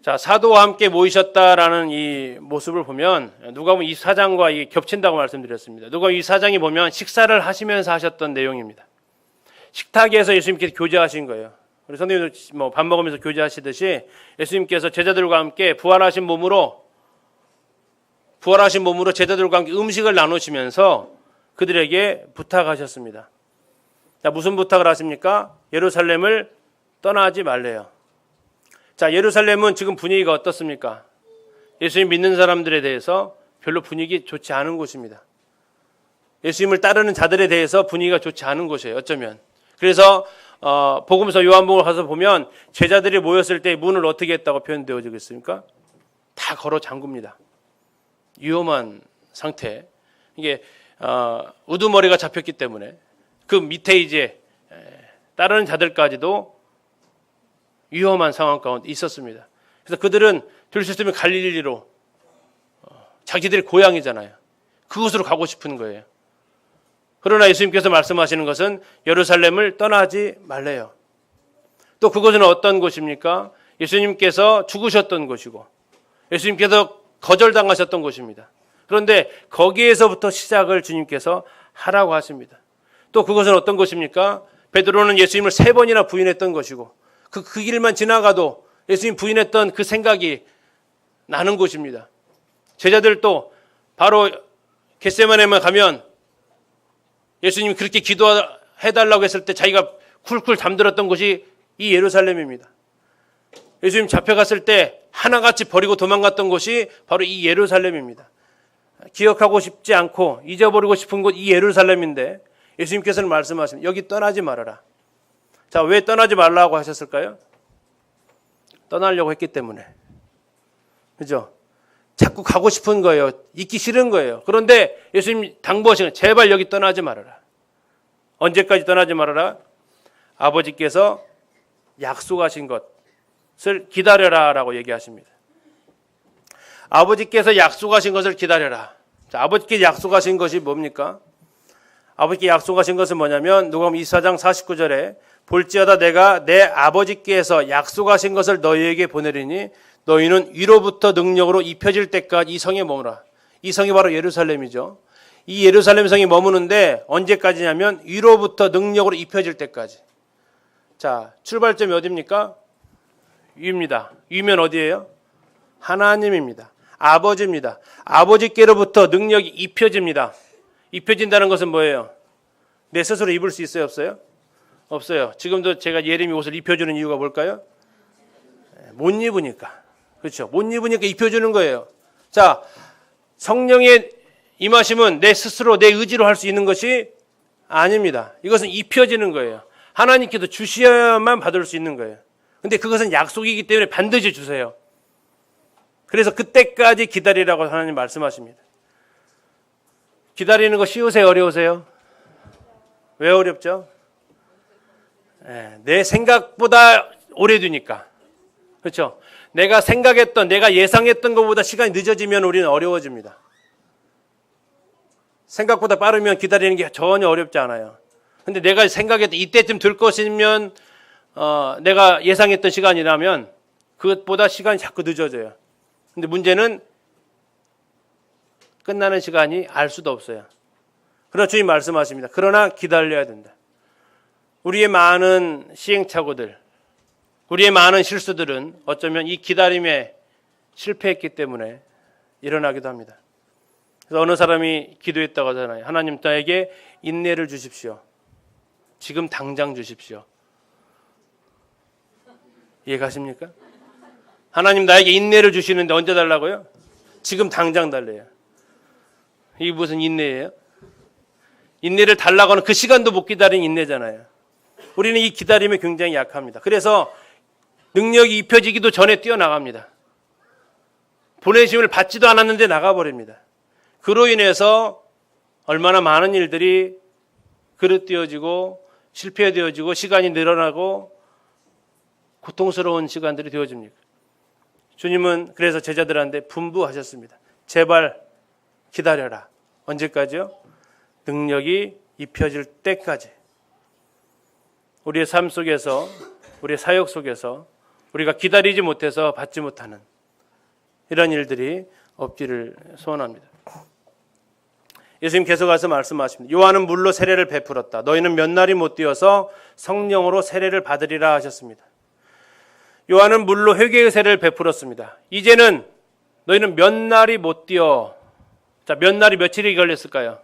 자, 사도와 함께 모이셨다라는 이 모습을 보면 누가 보면 이 사장과 이게 겹친다고 말씀드렸습니다. 누가 이 사장이 보면 식사를 하시면서 하셨던 내용입니다. 식탁에서 예수님께서 교제하신 거예요. 우리 선생님들 밥 먹으면서 교제하시듯이 예수님께서 제자들과 함께 부활하신 몸으로 제자들과 함께 음식을 나누시면서 그들에게 부탁하셨습니다. 자, 무슨 부탁을 하십니까? 예루살렘을 떠나지 말래요. 자, 예루살렘은 지금 분위기가 어떻습니까? 예수님 믿는 사람들에 대해서 별로 분위기 좋지 않은 곳입니다. 예수님을 따르는 자들에 대해서 분위기가 좋지 않은 곳이에요. 어쩌면. 그래서 복음서 요한복음을 가서 보면 제자들이 모였을 때 문을 어떻게 했다고 표현되어지고 있습니까? 다 걸어 잠굽니다. 위험한 상태. 이게 우두머리가 잡혔기 때문에 그 밑에 이제 따르는 자들까지도 위험한 상황 가운데 있었습니다. 그래서 그들은 될 수 있으면 갈릴리로 자기들의 고향이잖아요. 그곳으로 가고 싶은 거예요. 그러나 예수님께서 말씀하시는 것은 예루살렘을 떠나지 말래요. 또 그곳은 어떤 곳입니까? 예수님께서 죽으셨던 곳이고 예수님께서 거절당하셨던 곳입니다. 그런데 거기에서부터 시작을 주님께서 하라고 하십니다. 또 그것은 어떤 곳입니까? 베드로는 예수님을 3번이나 부인했던 것이고 그 길만 지나가도 예수님 부인했던 그 생각이 나는 곳입니다. 제자들도 바로 겟세마네만 가면 예수님이 그렇게 기도해달라고 했을 때 자기가 쿨쿨 잠들었던 곳이 이 예루살렘입니다. 예수님 잡혀갔을 때 하나같이 버리고 도망갔던 곳이 바로 이 예루살렘입니다. 기억하고 싶지 않고 잊어버리고 싶은 곳 이 예루살렘인데 예수님께서는 말씀하십니다. 여기 떠나지 말아라. 자, 왜 떠나지 말라고 하셨을까요? 떠나려고 했기 때문에. 그죠? 자꾸 가고 싶은 거예요. 있기 싫은 거예요. 그런데 예수님 당부하시는 제발 여기 떠나지 말아라. 언제까지 떠나지 말아라? 아버지께서 약속하신 것을 기다려라 라고 얘기하십니다. 아버지께서 약속하신 것을 기다려라. 자, 아버지께 약속하신 것이 뭡니까? 아버지께 약속하신 것은 뭐냐면 누가복음 24장 49절에 볼지어다 내가 내 아버지께서 약속하신 것을 너희에게 보내리니 너희는 위로부터 능력으로 입혀질 때까지 이 성에 머무라. 이 성이 바로 예루살렘이죠. 이 예루살렘 성이 머무는데 언제까지냐면 위로부터 능력으로 입혀질 때까지. 자, 출발점이 어디입니까? 위입니다. 위면 어디예요? 하나님입니다. 아버지입니다. 아버지께로부터 능력이 입혀집니다. 입혀진다는 것은 뭐예요? 내 스스로 입을 수 있어요? 없어요? 없어요. 지금도 제가 예림이 옷을 입혀주는 이유가 뭘까요? 못 입으니까. 그렇죠. 못 입으니까 입혀주는 거예요. 자, 성령의 임하심은 내 스스로 내 의지로 할 수 있는 것이 아닙니다. 이것은 입혀지는 거예요. 하나님께서 주셔야만 받을 수 있는 거예요. 근데 그것은 약속이기 때문에 반드시 주세요. 그래서 그때까지 기다리라고 하나님 말씀하십니다. 기다리는 거 쉬우세요? 어려우세요? 왜 어렵죠? 내 생각보다 오래 두니까. 그렇죠? 내가 생각했던, 내가 예상했던 것보다 시간이 늦어지면 우리는 어려워집니다. 생각보다 빠르면 기다리는 게 전혀 어렵지 않아요. 근데 내가 생각했던 이때쯤 들 것이면 내가 예상했던 시간이라면 그것보다 시간이 자꾸 늦어져요. 근데 문제는 끝나는 시간이 알 수도 없어요. 그러나 주님 말씀하십니다. 그러나 기다려야 된다. 우리의 많은 시행착오들, 우리의 많은 실수들은 어쩌면 이 기다림에 실패했기 때문에 일어나기도 합니다. 그래서 어느 사람이 기도했다고 하잖아요. 하나님 나에게 인내를 주십시오. 지금 당장 주십시오. 이해가십니까? 하나님 나에게 인내를 주시는데 언제 달라고요? 지금 당장 달래요. 이게 무슨 인내예요? 인내를 달라고 하는 그 시간도 못 기다린 인내잖아요. 우리는 이 기다림에 굉장히 약합니다. 그래서 능력이 입혀지기도 전에 뛰어나갑니다. 보내심을 받지도 않았는데 나가버립니다. 그로 인해서 얼마나 많은 일들이 그릇되어지고 실패되어지고 시간이 늘어나고 고통스러운 시간들이 되어집니까? 주님은 그래서 제자들한테 분부하셨습니다. 제발 기다려라. 언제까지요? 능력이 입혀질 때까지. 우리의 삶 속에서, 우리의 사역 속에서 우리가 기다리지 못해서 받지 못하는 이런 일들이 없기를 소원합니다. 예수님 계속해서 말씀하십니다. 요한은 물로 세례를 베풀었다. 너희는 몇 날이 못 되어서 성령으로 세례를 받으리라 하셨습니다. 요한은 물로 회개의 세례를 베풀었습니다. 이제는 너희는 몇 날이 못 되어. 자, 몇 날이 며칠이 걸렸을까요?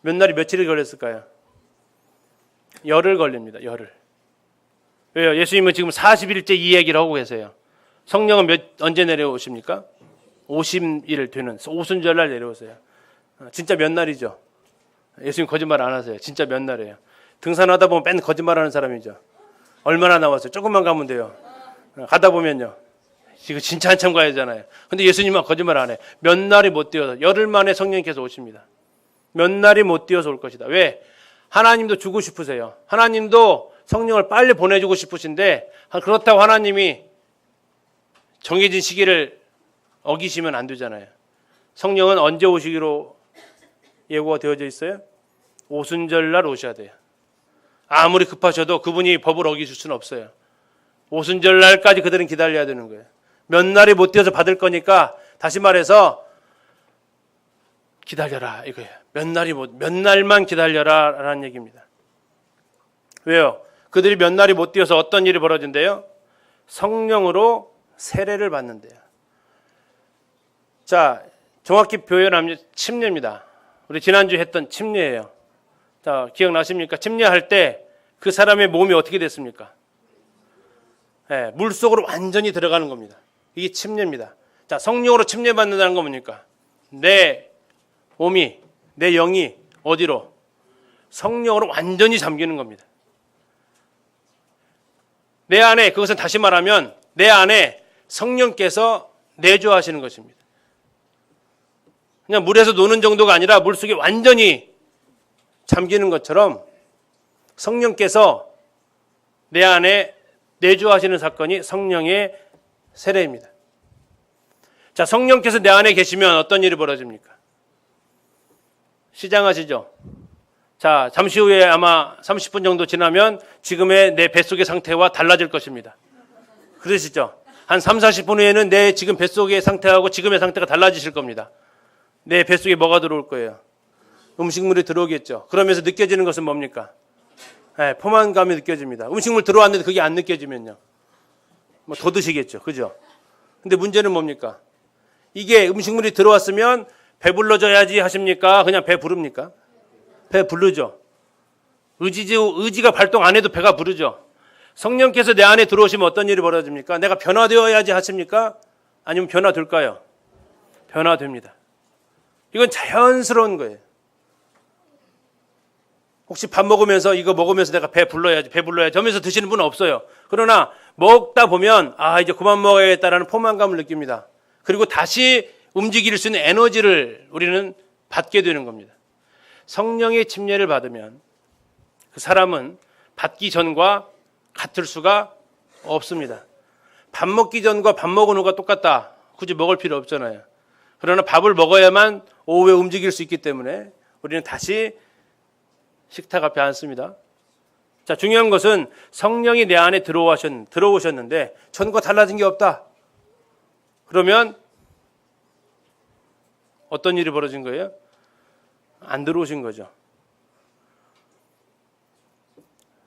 몇 날이 며칠이 걸렸을까요? 열흘 걸립니다. 열흘. 왜요? 예수님은 지금 40일째 이 얘기를 하고 계세요. 성령은 언제 내려오십니까? 50일 되는 오순절날 내려오세요. 진짜 몇 날이죠? 예수님 거짓말 안 하세요. 진짜 몇 날이에요. 등산하다 보면 맨 거짓말하는 사람이죠. 얼마나 나왔어요? 조금만 가면 돼요. 가다 보면요. 이거 진짜 한참 가야 되잖아요. 근데 예수님은 거짓말 안 해요. 몇 날이 못 되어서 열흘 만에 성령께서 오십니다. 몇 날이 못 되어서 올 것이다. 왜? 하나님도 주고 싶으세요. 하나님도 성령을 빨리 보내주고 싶으신데 그렇다고 하나님이 정해진 시기를 어기시면 안 되잖아요. 성령은 언제 오시기로 예고가 되어져 있어요? 오순절날 오셔야 돼요. 아무리 급하셔도 그분이 법을 어기실 수는 없어요. 오순절날까지 그들은 기다려야 되는 거예요. 몇 날이 못 되어서 받을 거니까 다시 말해서 기다려라 이거예요. 몇 날만 기다려라 라는 얘기입니다. 왜요? 그들이 몇 날이 못 되어서 어떤 일이 벌어진대요? 성령으로 세례를 받는데요. 자, 정확히 표현하면 침례입니다. 우리 지난주에 했던 침례예요. 자, 기억나십니까? 침례할 때 그 사람의 몸이 어떻게 됐습니까? 네, 물속으로 완전히 들어가는 겁니다. 이게 침례입니다. 자, 성령으로 침례받는다는 건 뭡니까? 내 몸이, 내 영이 어디로? 성령으로 완전히 잠기는 겁니다. 내 안에, 그것은 다시 말하면 내 안에 성령께서 내주하시는 것입니다. 그냥 물에서 노는 정도가 아니라 물속에 완전히 잠기는 것처럼 성령께서 내 안에 내주하시는 사건이 성령의 세례입니다. 자, 성령께서 내 안에 계시면 어떤 일이 벌어집니까? 시장하시죠? 자, 잠시 후에 아마 30분 정도 지나면 지금의 내 뱃속의 상태와 달라질 것입니다. 그러시죠? 한 3, 40분 후에는 내 지금 뱃속의 상태하고 지금의 상태가 달라지실 겁니다. 내 뱃속에 뭐가 들어올 거예요? 음식물이 들어오겠죠. 그러면서 느껴지는 것은 뭡니까? 네, 포만감이 느껴집니다. 음식물 들어왔는데 그게 안 느껴지면요. 뭐 더 드시겠죠. 그죠? 근데 문제는 뭡니까? 이게 음식물이 들어왔으면 배불러져야지 하십니까? 그냥 배 부릅니까? 배 부르죠. 의지가 발동 안 해도 배가 부르죠. 성령께서 내 안에 들어오시면 어떤 일이 벌어집니까? 내가 변화되어야지 하십니까? 아니면 변화될까요? 변화됩니다. 이건 자연스러운 거예요. 혹시 밥 먹으면서 이거 먹으면서 내가 배 불러야지 하면서 드시는 분은 없어요. 그러나 먹다 보면 이제 그만 먹어야겠다라는 포만감을 느낍니다. 그리고 다시 움직일 수 있는 에너지를 우리는 받게 되는 겁니다. 성령의 침례를 받으면 그 사람은 받기 전과 같을 수가 없습니다. 밥 먹기 전과 밥 먹은 후가 똑같다. 굳이 먹을 필요 없잖아요. 그러나 밥을 먹어야만 오후에 움직일 수 있기 때문에 우리는 다시 식탁 앞에 앉습니다. 자, 중요한 것은 성령이 내 안에 들어오셨는데 전과 달라진 게 없다. 그러면 어떤 일이 벌어진 거예요? 안 들어오신 거죠.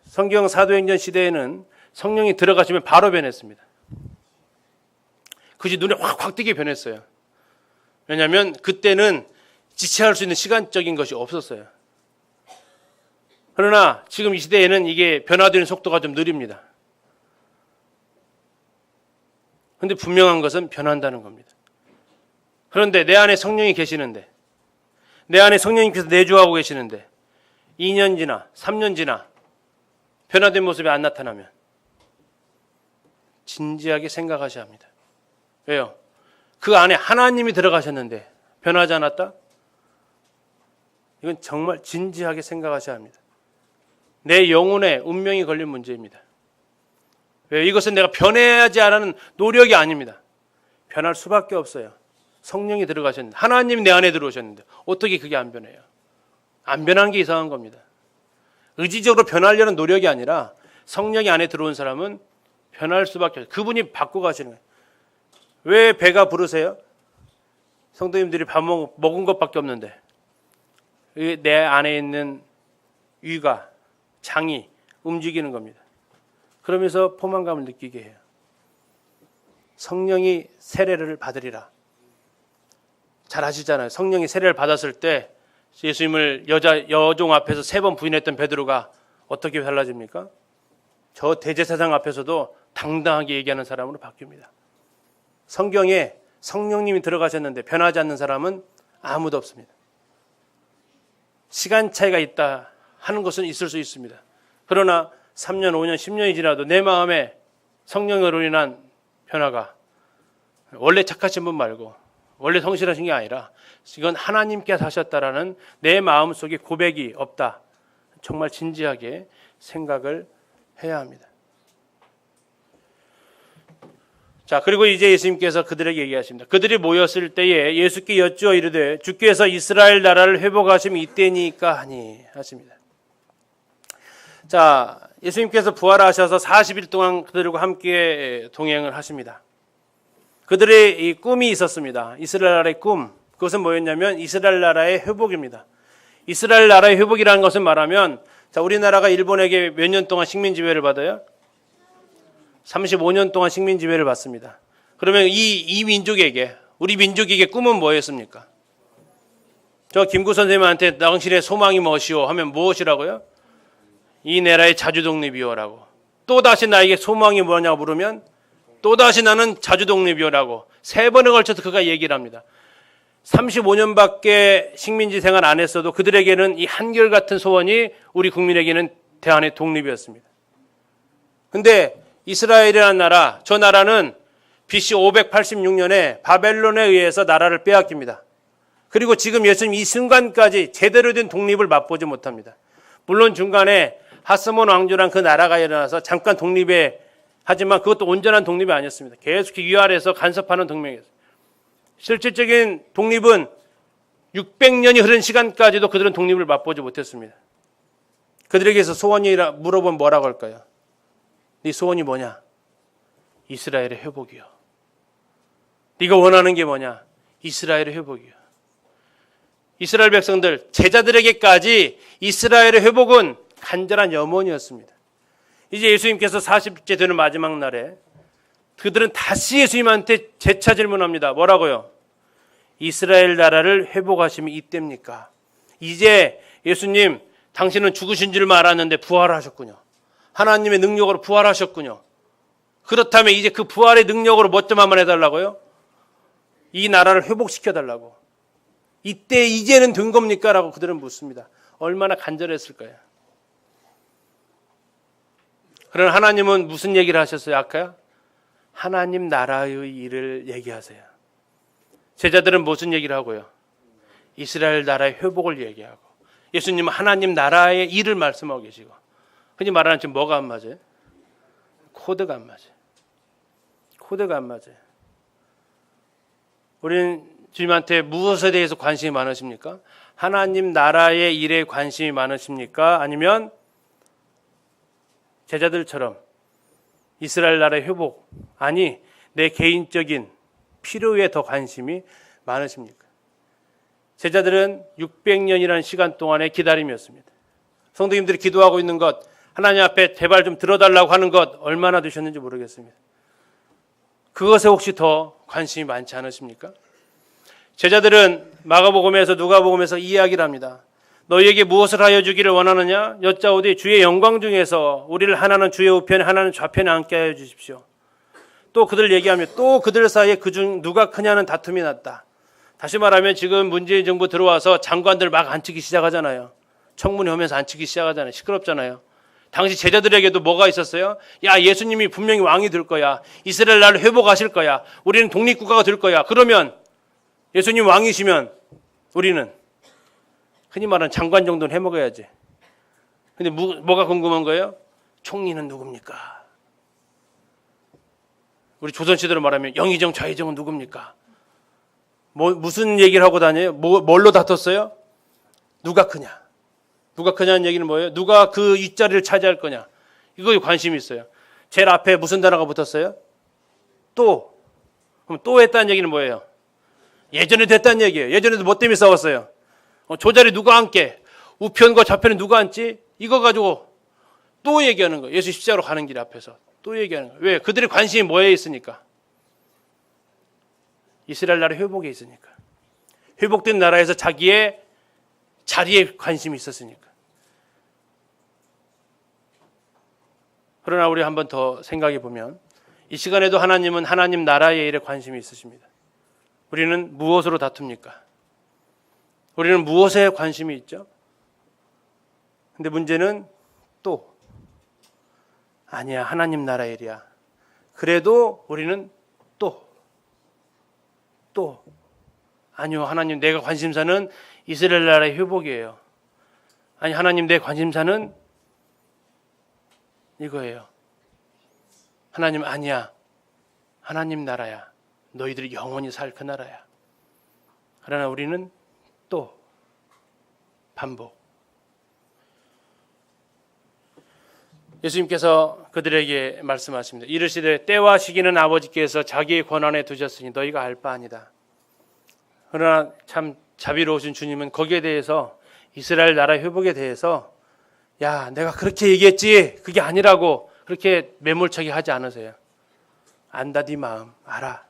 성경 사도행전 시대에는 성령이 들어가시면 바로 변했습니다. 그것이 눈에 확 띄게 변했어요. 왜냐하면 그때는 지체할 수 있는 시간적인 것이 없었어요. 그러나 지금 이 시대에는 이게 변화되는 속도가 좀 느립니다. 그런데 분명한 것은 변한다는 겁니다. 그런데 내 안에 성령이 계시는데, 내 안에 성령님께서 내주하고 계시는데 2년 지나 3년 지나 변화된 모습이 안 나타나면 진지하게 생각하셔야 합니다. 왜요? 그 안에 하나님이 들어가셨는데 변하지 않았다? 이건 정말 진지하게 생각하셔야 합니다. 내 영혼의 운명이 걸린 문제입니다. 왜? 이것은 내가 변해야지 하는 노력이 아닙니다. 변할 수밖에 없어요. 성령이 들어가셨는데, 하나님이 내 안에 들어오셨는데 어떻게 그게 안 변해요? 안 변한 게 이상한 겁니다. 의지적으로 변하려는 노력이 아니라 성령이 안에 들어온 사람은 변할 수밖에 없어요. 그분이 바꿔 가시는 거예요. 왜 배가 부르세요? 성도님들이 밥 먹은 것밖에 없는데 내 안에 있는 위가, 장이 움직이는 겁니다. 그러면서 포만감을 느끼게 해요. 성령이 세례를 받으리라. 잘 아시잖아요. 성령이 세례를 받았을 때 예수님을 여종 앞에서 3번 부인했던 베드로가 어떻게 달라집니까? 저 대제사장 앞에서도 당당하게 얘기하는 사람으로 바뀝니다. 성경에 성령님이 들어가셨는데 변하지 않는 사람은 아무도 없습니다. 시간 차이가 있다 하는 것은 있을 수 있습니다. 그러나 3년, 5년, 10년이 지나도 내 마음에 성령으로 인한 변화가 원래 착하신 분 말고 원래 성실하신 게 아니라 이건 하나님께서 하셨다라는 내 마음속에 고백이 없다. 정말 진지하게 생각을 해야 합니다. 자, 그리고 이제 예수님께서 그들에게 얘기하십니다. 그들이 모였을 때에 예수께 여쭈어 이르되 주께서 이스라엘 나라를 회복하심이 이때니까 하니 하십니다. 자, 예수님께서 부활하셔서 40일 동안 그들과 함께 동행을 하십니다. 그들의 이 꿈이 있었습니다. 이스라엘 나라의 꿈. 그것은 뭐였냐면 이스라엘 나라의 회복입니다. 이스라엘 나라의 회복이라는 것은 말하면, 자, 우리나라가 일본에게 몇 년 동안 식민 지배를 받아요? 35년 동안 식민 지배를 받습니다. 그러면 이 민족에게, 우리 민족에게 꿈은 뭐였습니까? 저 김구 선생님한테 당신의 소망이 무엇이오 하면 무엇이라고요? 이 나라의 자주독립이오라고. 또다시 나에게 소망이 뭐냐고 물으면 또다시 나는 자주독립이오라고 3번에 걸쳐서 그가 얘기를 합니다. 35년밖에 식민지 생활 안 했어도 그들에게는 이 한결같은 소원이 우리 국민에게는 대한의 독립이었습니다. 근데 이스라엘이라는 나라, 저 나라는 BC 586년에 바벨론에 의해서 나라를 빼앗깁니다. 그리고 지금 예수님 이 순간까지 제대로 된 독립을 맛보지 못합니다. 물론 중간에 하스몬 왕조란 그 나라가 일어나서 잠깐 독립에 하지만 그것도 온전한 독립이 아니었습니다. 계속 위아래에서 간섭하는 동맹이었어요. 실질적인 독립은 600년이 흐른 시간까지도 그들은 독립을 맛보지 못했습니다. 그들에게서 소원이 물어보면 뭐라고 할까요? 네 소원이 뭐냐? 이스라엘의 회복이요. 네가 원하는 게 뭐냐? 이스라엘의 회복이요. 이스라엘 백성들, 제자들에게까지 이스라엘의 회복은 간절한 염원이었습니다. 이제 예수님께서 40째 되는 마지막 날에 그들은 다시 예수님한테 재차 질문합니다. 뭐라고요? 이스라엘 나라를 회복하심이 이때입니까? 이제 예수님, 당신은 죽으신 줄만 알았는데 부활하셨군요. 하나님의 능력으로 부활하셨군요. 그렇다면 이제 그 부활의 능력으로 뭐 좀 한번 해달라고요? 이 나라를 회복시켜달라고. 이때 이제는 된 겁니까? 라고 그들은 묻습니다. 얼마나 간절했을까요? 그러나 하나님은 무슨 얘기를 하셨어요? 아까요? 하나님 나라의 일을 얘기하세요. 제자들은 무슨 얘기를 하고요? 이스라엘 나라의 회복을 얘기하고, 예수님은 하나님 나라의 일을 말씀하고 계시고, 흔히 말하는 지금 뭐가 안 맞아요? 코드가 안 맞아요. 코드가 안 맞아요. 우리는 주님한테 무엇에 대해서 관심이 많으십니까? 하나님 나라의 일에 관심이 많으십니까? 아니면 제자들처럼 이스라엘 나라의 회복, 아니 내 개인적인 필요에 더 관심이 많으십니까? 제자들은 600년이라는 시간 동안의 기다림이었습니다. 성도님들이 기도하고 있는 것, 하나님 앞에 제발 좀 들어달라고 하는 것 얼마나 되셨는지 모르겠습니다. 그것에 혹시 더 관심이 많지 않으십니까? 제자들은 마가복음에서 누가복음에서 이 이야기를 합니다. 너희에게 무엇을 하여 주기를 원하느냐? 여짜오되 주의 영광 중에서 우리를 하나는 주의 우편에 하나는 좌편에 앉게 하여 주십시오. 또 그들 얘기하며 또 그들 사이에 그중 누가 크냐는 다툼이 났다. 다시 말하면 지금 문재인 정부 들어와서 장관들 막 앉히기 시작하잖아요. 청문회 하면서 앉히기 시작하잖아요. 시끄럽잖아요. 당시 제자들에게도 뭐가 있었어요? 야, 예수님이 분명히 왕이 될 거야. 이스라엘 나라를 회복하실 거야. 우리는 독립국가가 될 거야. 그러면 예수님 왕이시면 우리는 흔히 말하는 장관 정도는 해먹어야지. 근데 뭐가 궁금한 거예요? 총리는 누굽니까? 우리 조선시대로 말하면 영의정, 좌의정은 누굽니까? 무슨 얘기를 하고 다녀요? 뭘로 다퉜어요? 누가 크냐? 누가 크냐는 얘기는 뭐예요? 누가 그 윗자리를 차지할 거냐? 이거에 관심이 있어요. 제일 앞에 무슨 단어가 붙었어요? 또. 그럼 또 했다는 얘기는 뭐예요? 예전에 됐다는 얘기예요. 예전에도 뭐 때문에 싸웠어요? 조자리 누가 앉게? 우편과 좌편에 누가 앉지? 이거 가지고 또 얘기하는 거예요. 예수 십자가로 가는 길 앞에서 또 얘기하는 거예요. 왜? 그들의 관심이 뭐에 있으니까? 이스라엘 나라 회복에 있으니까. 회복된 나라에서 자기의 자리에 관심이 있었으니까. 그러나 우리 한 번 더 생각해 보면 이 시간에도 하나님은 하나님 나라의 일에 관심이 있으십니다. 우리는 무엇으로 다툽니까? 우리는 무엇에 관심이 있죠? 근데 문제는 또 아니야, 하나님 나라의 일이야. 그래도 우리는 또 아니요, 하나님 내가 관심사는 이스라엘 나라의 회복이에요. 아니, 하나님 내 관심사는 이거예요. 하나님 아니야. 하나님 나라야. 너희들이 영원히 살 그 나라야. 그러나 우리는 또 반복. 예수님께서 그들에게 말씀하십니다. 이르시되 때와 시기는 아버지께서 자기의 권한에 두셨으니 너희가 알 바 아니다. 그러나 참 자비로우신 주님은 거기에 대해서 이스라엘 나라 회복에 대해서 야, 내가 그렇게 얘기했지 그게 아니라고 그렇게 매몰차게 하지 않으세요. 안다 네 마음 알아.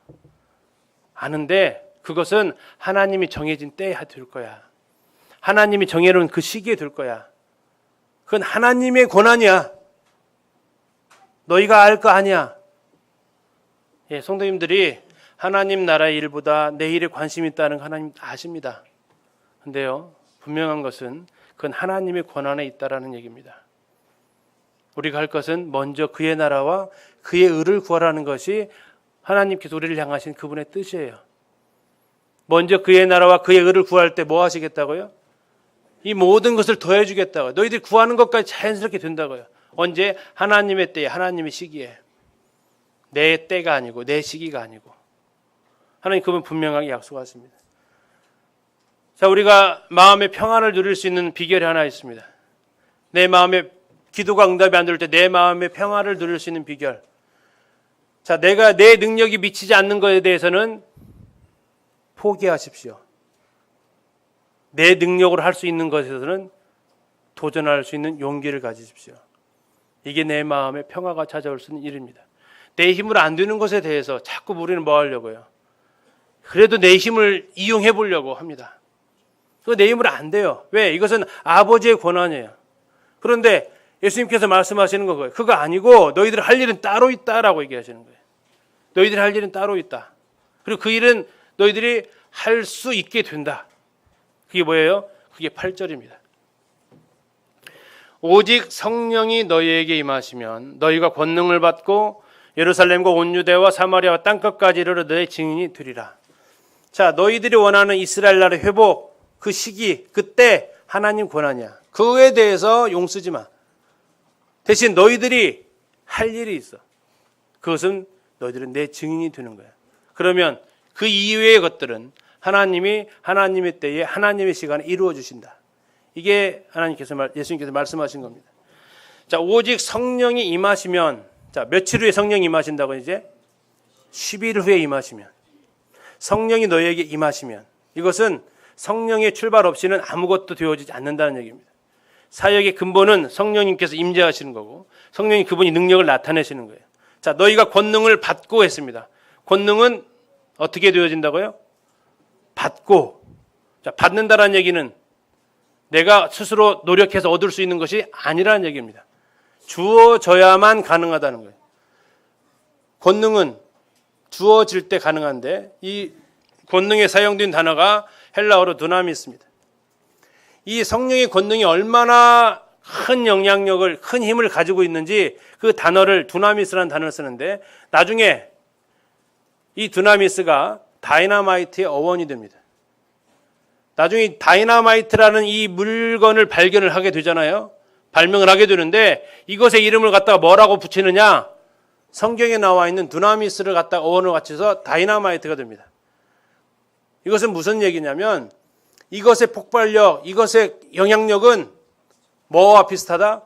아는데 그것은 하나님이 정해진 때에 될 거야. 하나님이 정해놓은 그 시기에 될 거야. 그건 하나님의 권한이야. 너희가 알 거 아니야. 예, 성도님들이 하나님 나라의 일보다 내 일에 관심이 있다는 거 하나님 아십니다. 근데요, 분명한 것은 그건 하나님의 권한에 있다라는 얘기입니다. 우리가 할 것은 먼저 그의 나라와 그의 의를 구하라는 것이 하나님께서 우리를 향하신 그분의 뜻이에요. 먼저 그의 나라와 그의 의를 구할 때 뭐 하시겠다고요? 이 모든 것을 더해 주겠다고요. 너희들이 구하는 것까지 자연스럽게 된다고요. 언제? 하나님의 때에, 하나님의 시기에. 내 때가 아니고 내 시기가 아니고. 하나님 그분 분명하게 약속하십니다. 자, 우리가 마음의 평안을 누릴 수 있는 비결이 하나 있습니다. 내 마음에 기도가 응답이 안 될 때 내 마음의 평안을 누릴 수 있는 비결. 자, 내가 내 능력이 미치지 않는 것에 대해서는 포기하십시오. 내 능력으로 할 수 있는 것에서는 도전할 수 있는 용기를 가지십시오. 이게 내 마음의 평화가 찾아올 수 있는 일입니다. 내 힘으로 안 되는 것에 대해서 자꾸 우리는 뭐 하려고요? 그래도 내 힘을 이용해 보려고 합니다. 그거 내 힘으로 안 돼요. 왜? 이것은 아버지의 권한이에요. 그런데 예수님께서 말씀하시는 거예요. 그거 아니고 너희들 할 일은 따로 있다라고 얘기하시는 거예요. 너희들이 할 일은 따로 있다. 그리고 그 일은 너희들이 할 수 있게 된다. 그게 뭐예요? 그게 8절입니다. 오직 성령이 너희에게 임하시면 너희가 권능을 받고 예루살렘과 온 유대와 사마리아와 땅끝까지 이르러 너희 증인이 되리라. 자, 너희들이 원하는 이스라엘 나라의 회복, 그 시기, 그때 하나님 권한이야. 그거에 대해서 용 쓰지 마. 대신 너희들이 할 일이 있어. 그것은 너희들은 내 증인이 되는 거야. 그러면 그 이외의 것들은 하나님이 하나님의 때에 하나님의 시간에 이루어 주신다. 이게 예수님께서 말씀하신 겁니다. 자, 오직 성령이 임하시면, 자, 며칠 후에 성령이 임하신다고 이제 10일 후에 임하시면, 성령이 너희에게 임하시면, 이것은 성령의 출발 없이는 아무것도 되어지지 않는다는 얘기입니다. 사역의 근본은 성령님께서 임재하시는 거고 성령이 그분이 능력을 나타내시는 거예요. 자, 너희가 권능을 받고 했습니다. 권능은 어떻게 되어진다고요? 받고. 자, 받는다라는 얘기는 내가 스스로 노력해서 얻을 수 있는 것이 아니라는 얘기입니다. 주어져야만 가능하다는 거예요. 권능은 주어질 때 가능한데 이 권능에 사용된 단어가 헬라어로 두나미스입니다. 이 성령의 권능이 얼마나 큰 영향력을, 큰 힘을 가지고 있는지 그 단어를 두나미스라는 단어를 쓰는데 나중에 이 두나미스가 다이너마이트의 어원이 됩니다. 나중에 다이너마이트라는 이 물건을 발견을 하게 되잖아요. 발명을 하게 되는데 이것의 이름을 갖다가 뭐라고 붙이느냐? 성경에 나와 있는 두나미스를 갖다가 어원을 갖춰서 다이너마이트가 됩니다. 이것은 무슨 얘기냐면 이것의 폭발력, 이것의 영향력은 뭐와 비슷하다?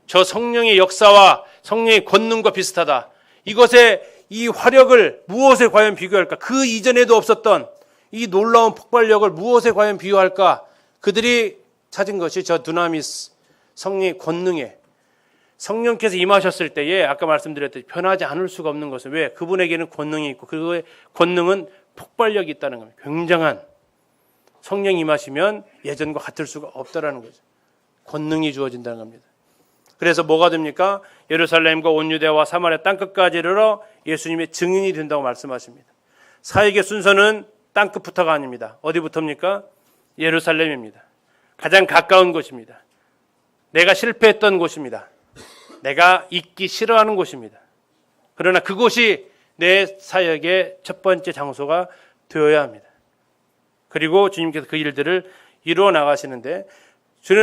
저 성령의 역사와 성령의 권능과 비슷하다. 이것의 이 화력을 무엇에 과연 비교할까? 그 이전에도 없었던 이 놀라운 폭발력을 무엇에 과연 비유할까? 그들이 찾은 것이 저 두나미스, 성령의 권능에, 성령께서 임하셨을 때에 아까 말씀드렸듯이 변하지 않을 수가 없는 것은 왜? 그분에게는 권능이 있고 그의 권능은 폭발력이 있다는 겁니다. 굉장한 성령이 임하시면 예전과 같을 수가 없다라는 거죠. 권능이 주어진다는 겁니다. 그래서 뭐가 됩니까? 예루살렘과 온 유대와 사마리아 땅끝까지 이르러 예수님의 증인이 된다고 말씀하십니다. 사역의 순서는 땅끝부터가 아닙니다. 어디부터입니까? 예루살렘입니다. 가장 가까운 곳입니다. 내가 실패했던 곳입니다. 내가 있기 싫어하는 곳입니다. 그러나 그곳이 내 사역의 첫 번째 장소가 되어야 합니다. 그리고 주님께서 그 일들을 이루어 나가시는데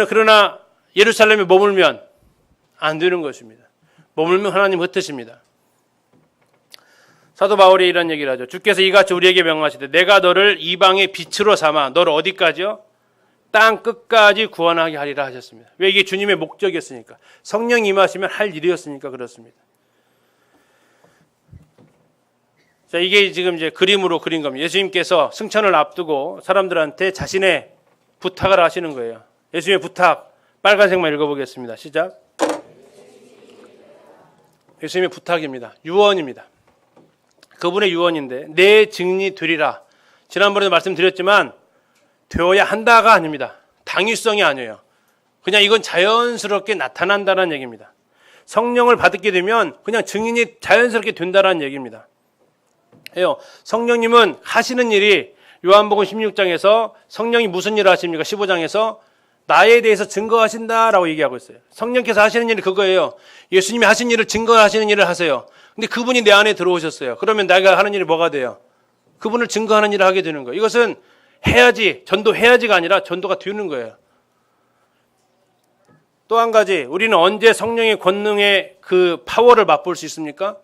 그러나 예루살렘에 머물면 안 되는 것입니다. 머물면 하나님 흩으십니다. 사도 바울이 이런 얘기를 하죠. 주께서 이같이 우리에게 명하시되 내가 너를 이방의 빛으로 삼아 너를 어디까지요? 땅 끝까지 구원하게 하리라 하셨습니다. 왜? 이게 주님의 목적이었으니까. 성령 임하시면 할 일이었으니까 그렇습니다. 자, 이게 지금 이제 그림으로 그린 겁니다. 예수님께서 승천을 앞두고 사람들한테 자신의 부탁을 하시는 거예요. 예수님의 부탁, 빨간색만 읽어보겠습니다. 시작. 예수님의 부탁입니다. 유언입니다. 그분의 유언인데 내 증인이 되리라. 지난번에도 말씀드렸지만 되어야 한다가 아닙니다. 당위성이 아니에요. 그냥 이건 자연스럽게 나타난다는 얘기입니다. 성령을 받게 되면 그냥 증인이 자연스럽게 된다는 얘기입니다. 성령님은 하시는 일이 요한복음 16장에서 성령이 무슨 일을 하십니까? 15장에서 나에 대해서 증거하신다라고 얘기하고 있어요. 성령께서 하시는 일이 그거예요. 예수님이 하신 일을 증거하시는 일을 하세요. 근데 그분이 내 안에 들어오셨어요. 그러면 내가 하는 일이 뭐가 돼요? 그분을 증거하는 일을 하게 되는 거예요. 이것은 해야지, 전도해야지가 아니라 전도가 되는 거예요. 또 한 가지, 우리는 언제 성령의 권능의 그 파워를 맛볼 수 있습니까?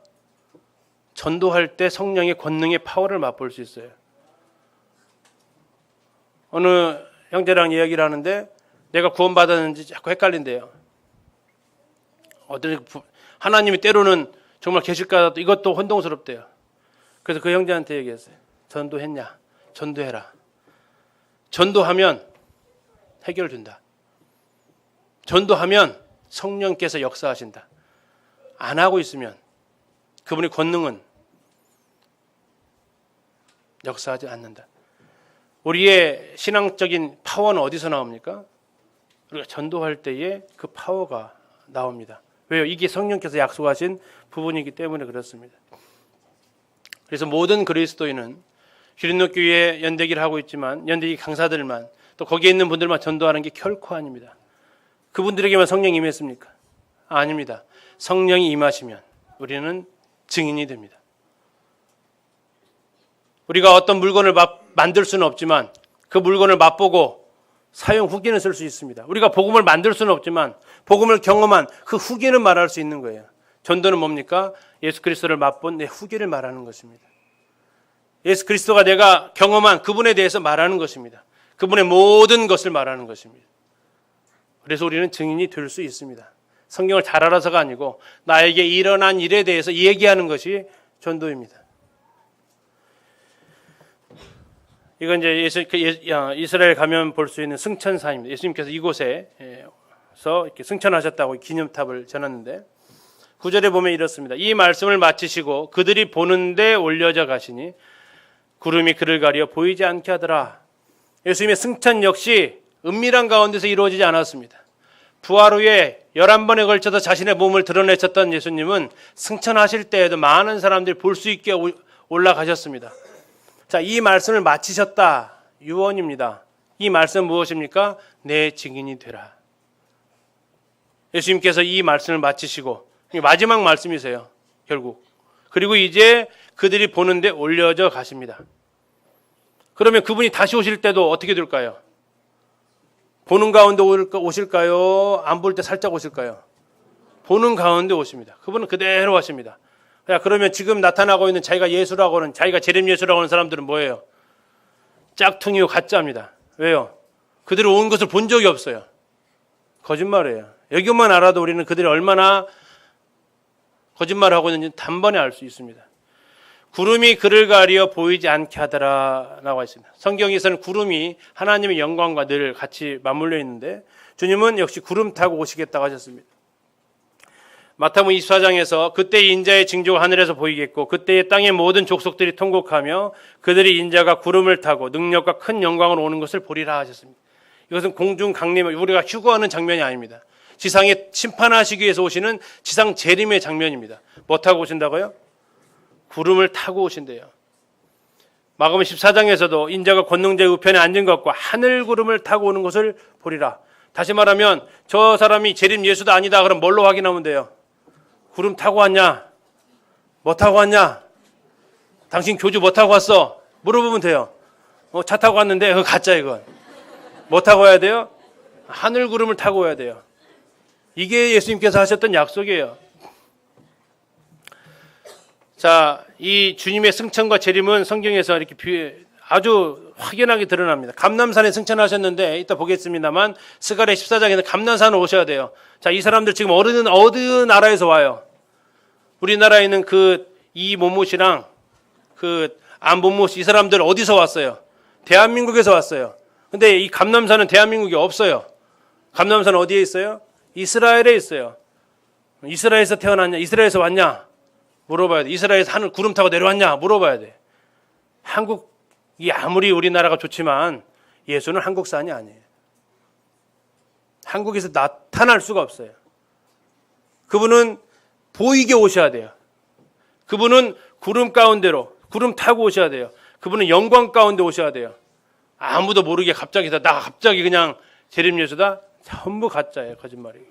전도할 때 성령의 권능의 파워를 맛볼 수 있어요. 어느 형제랑 이야기를 하는데 내가 구원받았는지 자꾸 헷갈린대요. 하나님이 때로는 정말 계실까 이것도 혼동스럽대요. 그래서 그 형제한테 얘기했어요. 전도했냐? 전도해라. 전도하면 해결된다. 전도하면 성령께서 역사하신다. 안 하고 있으면 그분의 권능은 역사하지 않는다. 우리의 신앙적인 파워는 어디서 나옵니까? 우리가 전도할 때에 그 파워가 나옵니다. 왜요? 이게 성령께서 약속하신 부분이기 때문에 그렇습니다. 그래서 모든 그리스도인은 기린노교회 연대기를 하고 있지만 연대기 강사들만 또 거기에 있는 분들만 전도하는 게 결코 아닙니다. 그분들에게만 성령이 임했습니까? 아닙니다. 성령이 임하시면 우리는 증인이 됩니다. 우리가 어떤 물건을 만들 수는 없지만 그 물건을 맛보고 사용 후기는 쓸 수 있습니다. 우리가 복음을 만들 수는 없지만 복음을 경험한 그 후기는 말할 수 있는 거예요. 전도는 뭡니까? 예수 그리스도를 맛본 내 후기를 말하는 것입니다. 예수 그리스도가 내가 경험한 그분에 대해서 말하는 것입니다. 그분의 모든 것을 말하는 것입니다. 그래서 우리는 증인이 될 수 있습니다. 성경을 잘 알아서가 아니고 나에게 일어난 일에 대해서 얘기하는 것이 전도입니다. 이건 이제 이스라엘 가면 볼 수 있는 승천사입니다. 예수님께서 이곳에서 이렇게 승천하셨다고 기념탑을 전했는데 9절에 보면 이렇습니다. 이 말씀을 마치시고 그들이 보는데 올려져 가시니 구름이 그를 가려 보이지 않게 하더라. 예수님의 승천 역시 은밀한 가운데서 이루어지지 않았습니다. 부활 후에 11번에 걸쳐서 자신의 몸을 드러내셨던 예수님은 승천하실 때에도 많은 사람들이 볼 수 있게 올라가셨습니다. 자, 이 말씀을 마치셨다. 유언입니다. 이 말씀 무엇입니까? 내 증인이 되라. 예수님께서 이 말씀을 마치시고, 마지막 말씀이세요, 결국. 그리고 이제 그들이 보는데 올려져 가십니다. 그러면 그분이 다시 오실 때도 어떻게 될까요? 보는 가운데 오실까요? 안 볼 때 살짝 오실까요? 보는 가운데 오십니다. 그분은 그대로 하십니다. 야, 그러면 지금 나타나고 있는 자기가 예수라고 하는, 자기가 재림 예수라고 하는 사람들은 뭐예요? 짝퉁이요, 가짜입니다. 왜요? 그들이 온 것을 본 적이 없어요. 거짓말이에요. 여기만 알아도 우리는 그들이 얼마나 거짓말을 하고 있는지 단번에 알 수 있습니다. 구름이 그를 가리어 보이지 않게 하더라 라고 했습니다. 성경에서는 구름이 하나님의 영광과 늘 같이 맞물려 있는데, 주님은 역시 구름 타고 오시겠다고 하셨습니다. 마태복음 24장에서 그때 인자의 징조가 하늘에서 보이겠고 그때의 땅의 모든 족속들이 통곡하며 그들이 인자가 구름을 타고 능력과 큰 영광으로 오는 것을 보리라 하셨습니다. 이것은 공중 강림, 우리가 휴거하는 장면이 아닙니다. 지상에 심판하시기 위해서 오시는 지상 재림의 장면입니다. 뭐 타고 오신다고요? 구름을 타고 오신대요. 마가복음 14장에서도 인자가 권능자의 우편에 앉은 것과 하늘 구름을 타고 오는 것을 보리라. 다시 말하면 저 사람이 재림 예수도 아니다. 그럼 뭘로 확인하면 돼요? 구름 타고 왔냐? 뭐 타고 왔냐? 당신 교주 뭐 타고 왔어? 물어보면 돼요. 차 타고 왔는데 그거 가짜 이건. 뭐 타고 와야 돼요? 하늘 구름을 타고 와야 돼요. 이게 예수님께서 하셨던 약속이에요. 자, 이 주님의 승천과 재림은 성경에서 이렇게 아주 확연하게 드러납니다. 감람산에 승천하셨는데 이따 보겠습니다만 스가랴 14장에는 감람산을 오셔야 돼요. 자, 이 사람들 지금 어느 나라에서 와요? 우리나라에 있는 이모모 씨랑 안모모 씨, 이 사람들 어디서 왔어요? 대한민국에서 왔어요. 근데 이 감람산은 대한민국에 없어요. 감람산은 어디에 있어요? 이스라엘에 있어요. 이스라엘에서 태어났냐? 이스라엘에서 왔냐? 물어봐야 돼. 이스라엘에서 하늘 구름 타고 내려왔냐? 물어봐야 돼. 한국이 아무리 우리나라가 좋지만 예수는 한국산이 아니에요. 한국에서 나타날 수가 없어요. 그분은 보이게 오셔야 돼요. 그분은 구름 가운데로, 구름 타고 오셔야 돼요. 그분은 영광 가운데 오셔야 돼요. 아무도 모르게 갑자기 그냥 재림 예수다? 전부 가짜예요. 거짓말이에요.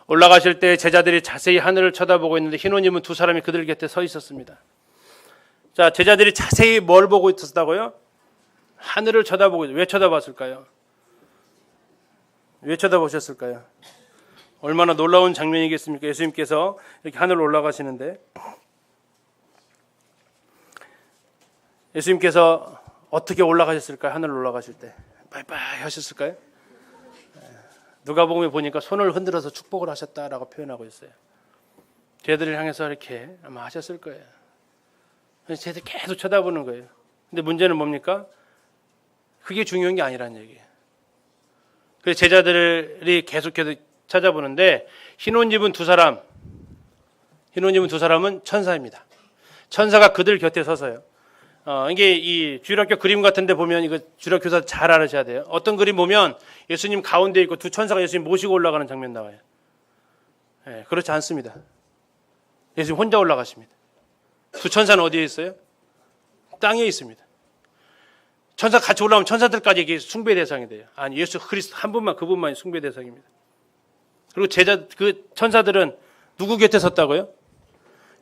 올라가실 때 제자들이 자세히 하늘을 쳐다보고 있는데 흰 옷 입은 두 사람이 그들 곁에 서 있었습니다. 자, 제자들이 자세히 뭘 보고 있었다고요? 하늘을 쳐다보고 있어요. 왜 쳐다봤을까요? 왜 쳐다보셨을까요? 얼마나 놀라운 장면이겠습니까? 예수님께서 이렇게 하늘로 올라가시는데, 예수님께서 어떻게 올라가셨을까요? 하늘로 올라가실 때 빠이빠이 하셨을까요? 누가복음에 보니까 손을 흔들어서 축복을 하셨다라고 표현하고 있어요. 쟤들을 향해서 이렇게 아마 하셨을 거예요. 쟤들 계속 쳐다보는 거예요. 근데 문제는 뭡니까? 그게 중요한 게 아니라는 얘기예요. 그래서 제자들이 계속해서 찾아보는데 흰 옷 입은 두 사람은 천사입니다. 천사가 그들 곁에 서서요. 이게 이 주일학교 그림 같은데 보면 이거 주일학교에서 잘 알으셔야 돼요. 어떤 그림 보면 예수님 가운데 있고 두 천사가 예수님 모시고 올라가는 장면 나와요. 네, 그렇지 않습니다. 예수님 혼자 올라가십니다. 두 천사는 어디에 있어요? 땅에 있습니다. 천사 같이 올라오면 천사들까지 이게 숭배 대상이 돼요. 아니, 예수 그리스도 한 분만, 그분만이 숭배 대상입니다. 그리고 그 천사들은 누구 곁에 섰다고요?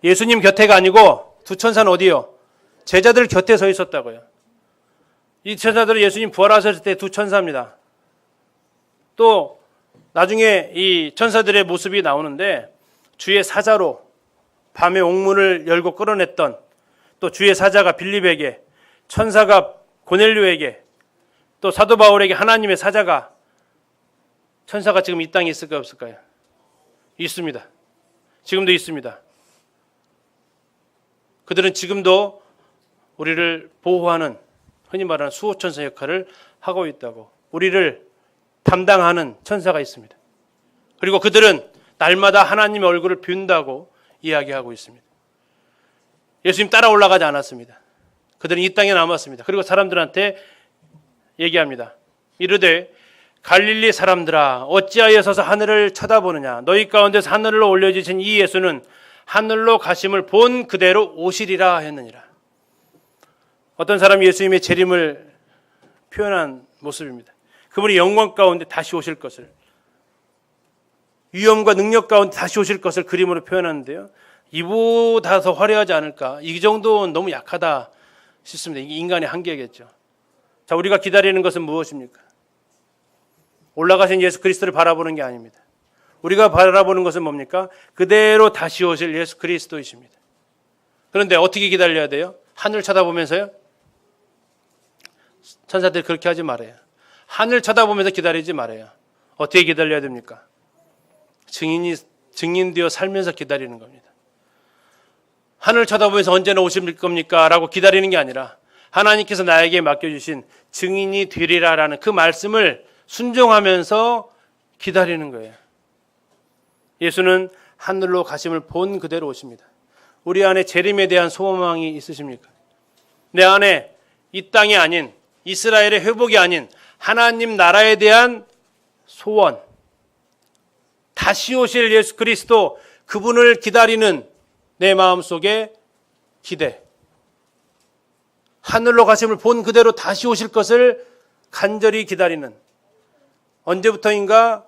예수님 곁에가 아니고 두 천사는 어디요? 제자들 곁에 서 있었다고요. 이 천사들은 예수님 부활하셨을 때 두 천사입니다. 또 나중에 이 천사들의 모습이 나오는데 주의 사자로 밤에 옥문을 열고 끌어냈던, 또 주의 사자가 빌립에게, 천사가 고넬료에게, 또 사도 바울에게 하나님의 사자가, 천사가 지금 이 땅에 있을까요, 없을까요? 있습니다. 지금도 있습니다. 그들은 지금도 우리를 보호하는, 흔히 말하는 수호천사 역할을 하고 있다고, 우리를 담당하는 천사가 있습니다. 그리고 그들은 날마다 하나님의 얼굴을 빈다고 이야기하고 있습니다. 예수님 따라 올라가지 않았습니다. 그들은 이 땅에 남았습니다. 그리고 사람들한테 얘기합니다. 이르되 갈릴리 사람들아, 어찌하여 서서 하늘을 쳐다보느냐? 너희 가운데서 하늘로 올려지신 이 예수는 하늘로 가심을 본 그대로 오시리라 했느니라. 어떤 사람이 예수님의 재림을 표현한 모습입니다. 그분이 영광 가운데 다시 오실 것을 위엄과 능력 가운데 다시 오실 것을 그림으로 표현하는데요. 이보다 더 화려하지 않을까? 이 정도는 너무 약하다 싶습니다. 이게 인간의 한계겠죠. 자, 우리가 기다리는 것은 무엇입니까? 올라가신 예수 그리스도를 바라보는 게 아닙니다. 우리가 바라보는 것은 뭡니까? 그대로 다시 오실 예수 그리스도이십니다. 그런데 어떻게 기다려야 돼요? 하늘 쳐다보면서요? 천사들이 그렇게 하지 말아요. 하늘 쳐다보면서 기다리지 말아요. 어떻게 기다려야 됩니까? 증인되어 살면서 기다리는 겁니다. 하늘 쳐다보면서 언제나 오실 겁니까? 라고 기다리는 게 아니라 하나님께서 나에게 맡겨주신 증인이 되리라라는 그 말씀을 순종하면서 기다리는 거예요. 예수는 하늘로 가심을 본 그대로 오십니다. 우리 안에 재림에 대한 소망이 있으십니까? 내 안에 이 땅이 아닌 이스라엘의 회복이 아닌 하나님 나라에 대한 소원, 다시 오실 예수 그리스도 그분을 기다리는 내 마음속에 기대, 하늘로 가심을 본 그대로 다시 오실 것을 간절히 기다리는, 언제부터인가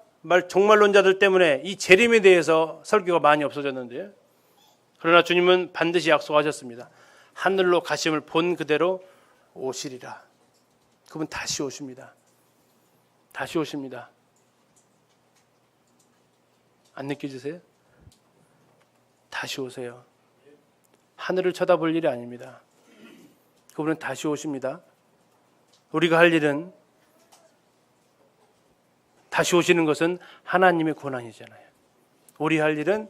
종말론자들 때문에 이 재림에 대해서 설교가 많이 없어졌는데요. 그러나 주님은 반드시 약속하셨습니다. 하늘로 가심을 본 그대로 오시리라. 그분 다시 오십니다. 다시 오십니다. 안 느껴지세요? 다시 오세요. 하늘을 쳐다볼 일이 아닙니다. 그분은 다시 오십니다. 우리가 할 일은, 다시 오시는 것은 하나님의 권한이잖아요. 우리 할 일은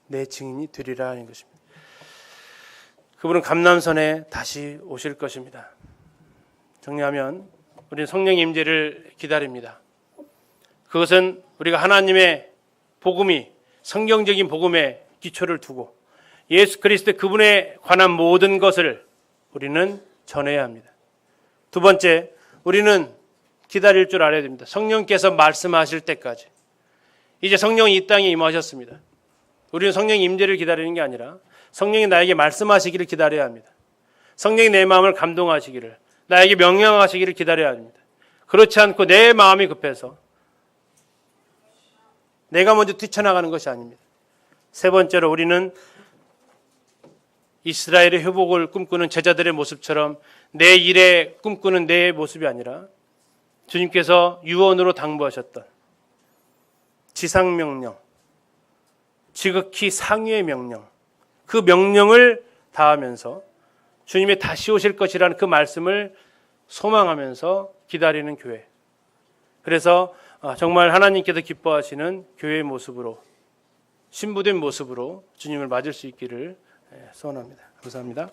내 증인이 되리라 하는 것입니다. 그분은 감람선에 다시 오실 것입니다. 정리하면 우리는 성령의 임재를 기다립니다. 그것은 우리가 하나님의 복음이 성경적인 복음에 기초를 두고 예수 그리스도 그분에 관한 모든 것을 우리는 전해야 합니다. 두 번째, 우리는 기다릴 줄 알아야 됩니다. 성령께서 말씀하실 때까지. 이제 성령이 이 땅에 임하셨습니다. 우리는 성령의 임재를 기다리는 게 아니라 성령이 나에게 말씀하시기를 기다려야 합니다. 성령이 내 마음을 감동하시기를, 나에게 명령하시기를 기다려야 합니다. 그렇지 않고 내 마음이 급해서 내가 먼저 뛰쳐나가는 것이 아닙니다. 세 번째로 우리는 이스라엘의 회복을 꿈꾸는 제자들의 모습처럼 내 일에 꿈꾸는 내 모습이 아니라 주님께서 유언으로 당부하셨던 지상명령, 지극히 상위의 명령, 그 명령을 다하면서 주님의 다시 오실 것이라는 그 말씀을 소망하면서 기다리는 교회. 그래서 정말 하나님께서 기뻐하시는 교회의 모습으로, 신부된 모습으로 주님을 맞을 수 있기를 소원합니다. 감사합니다.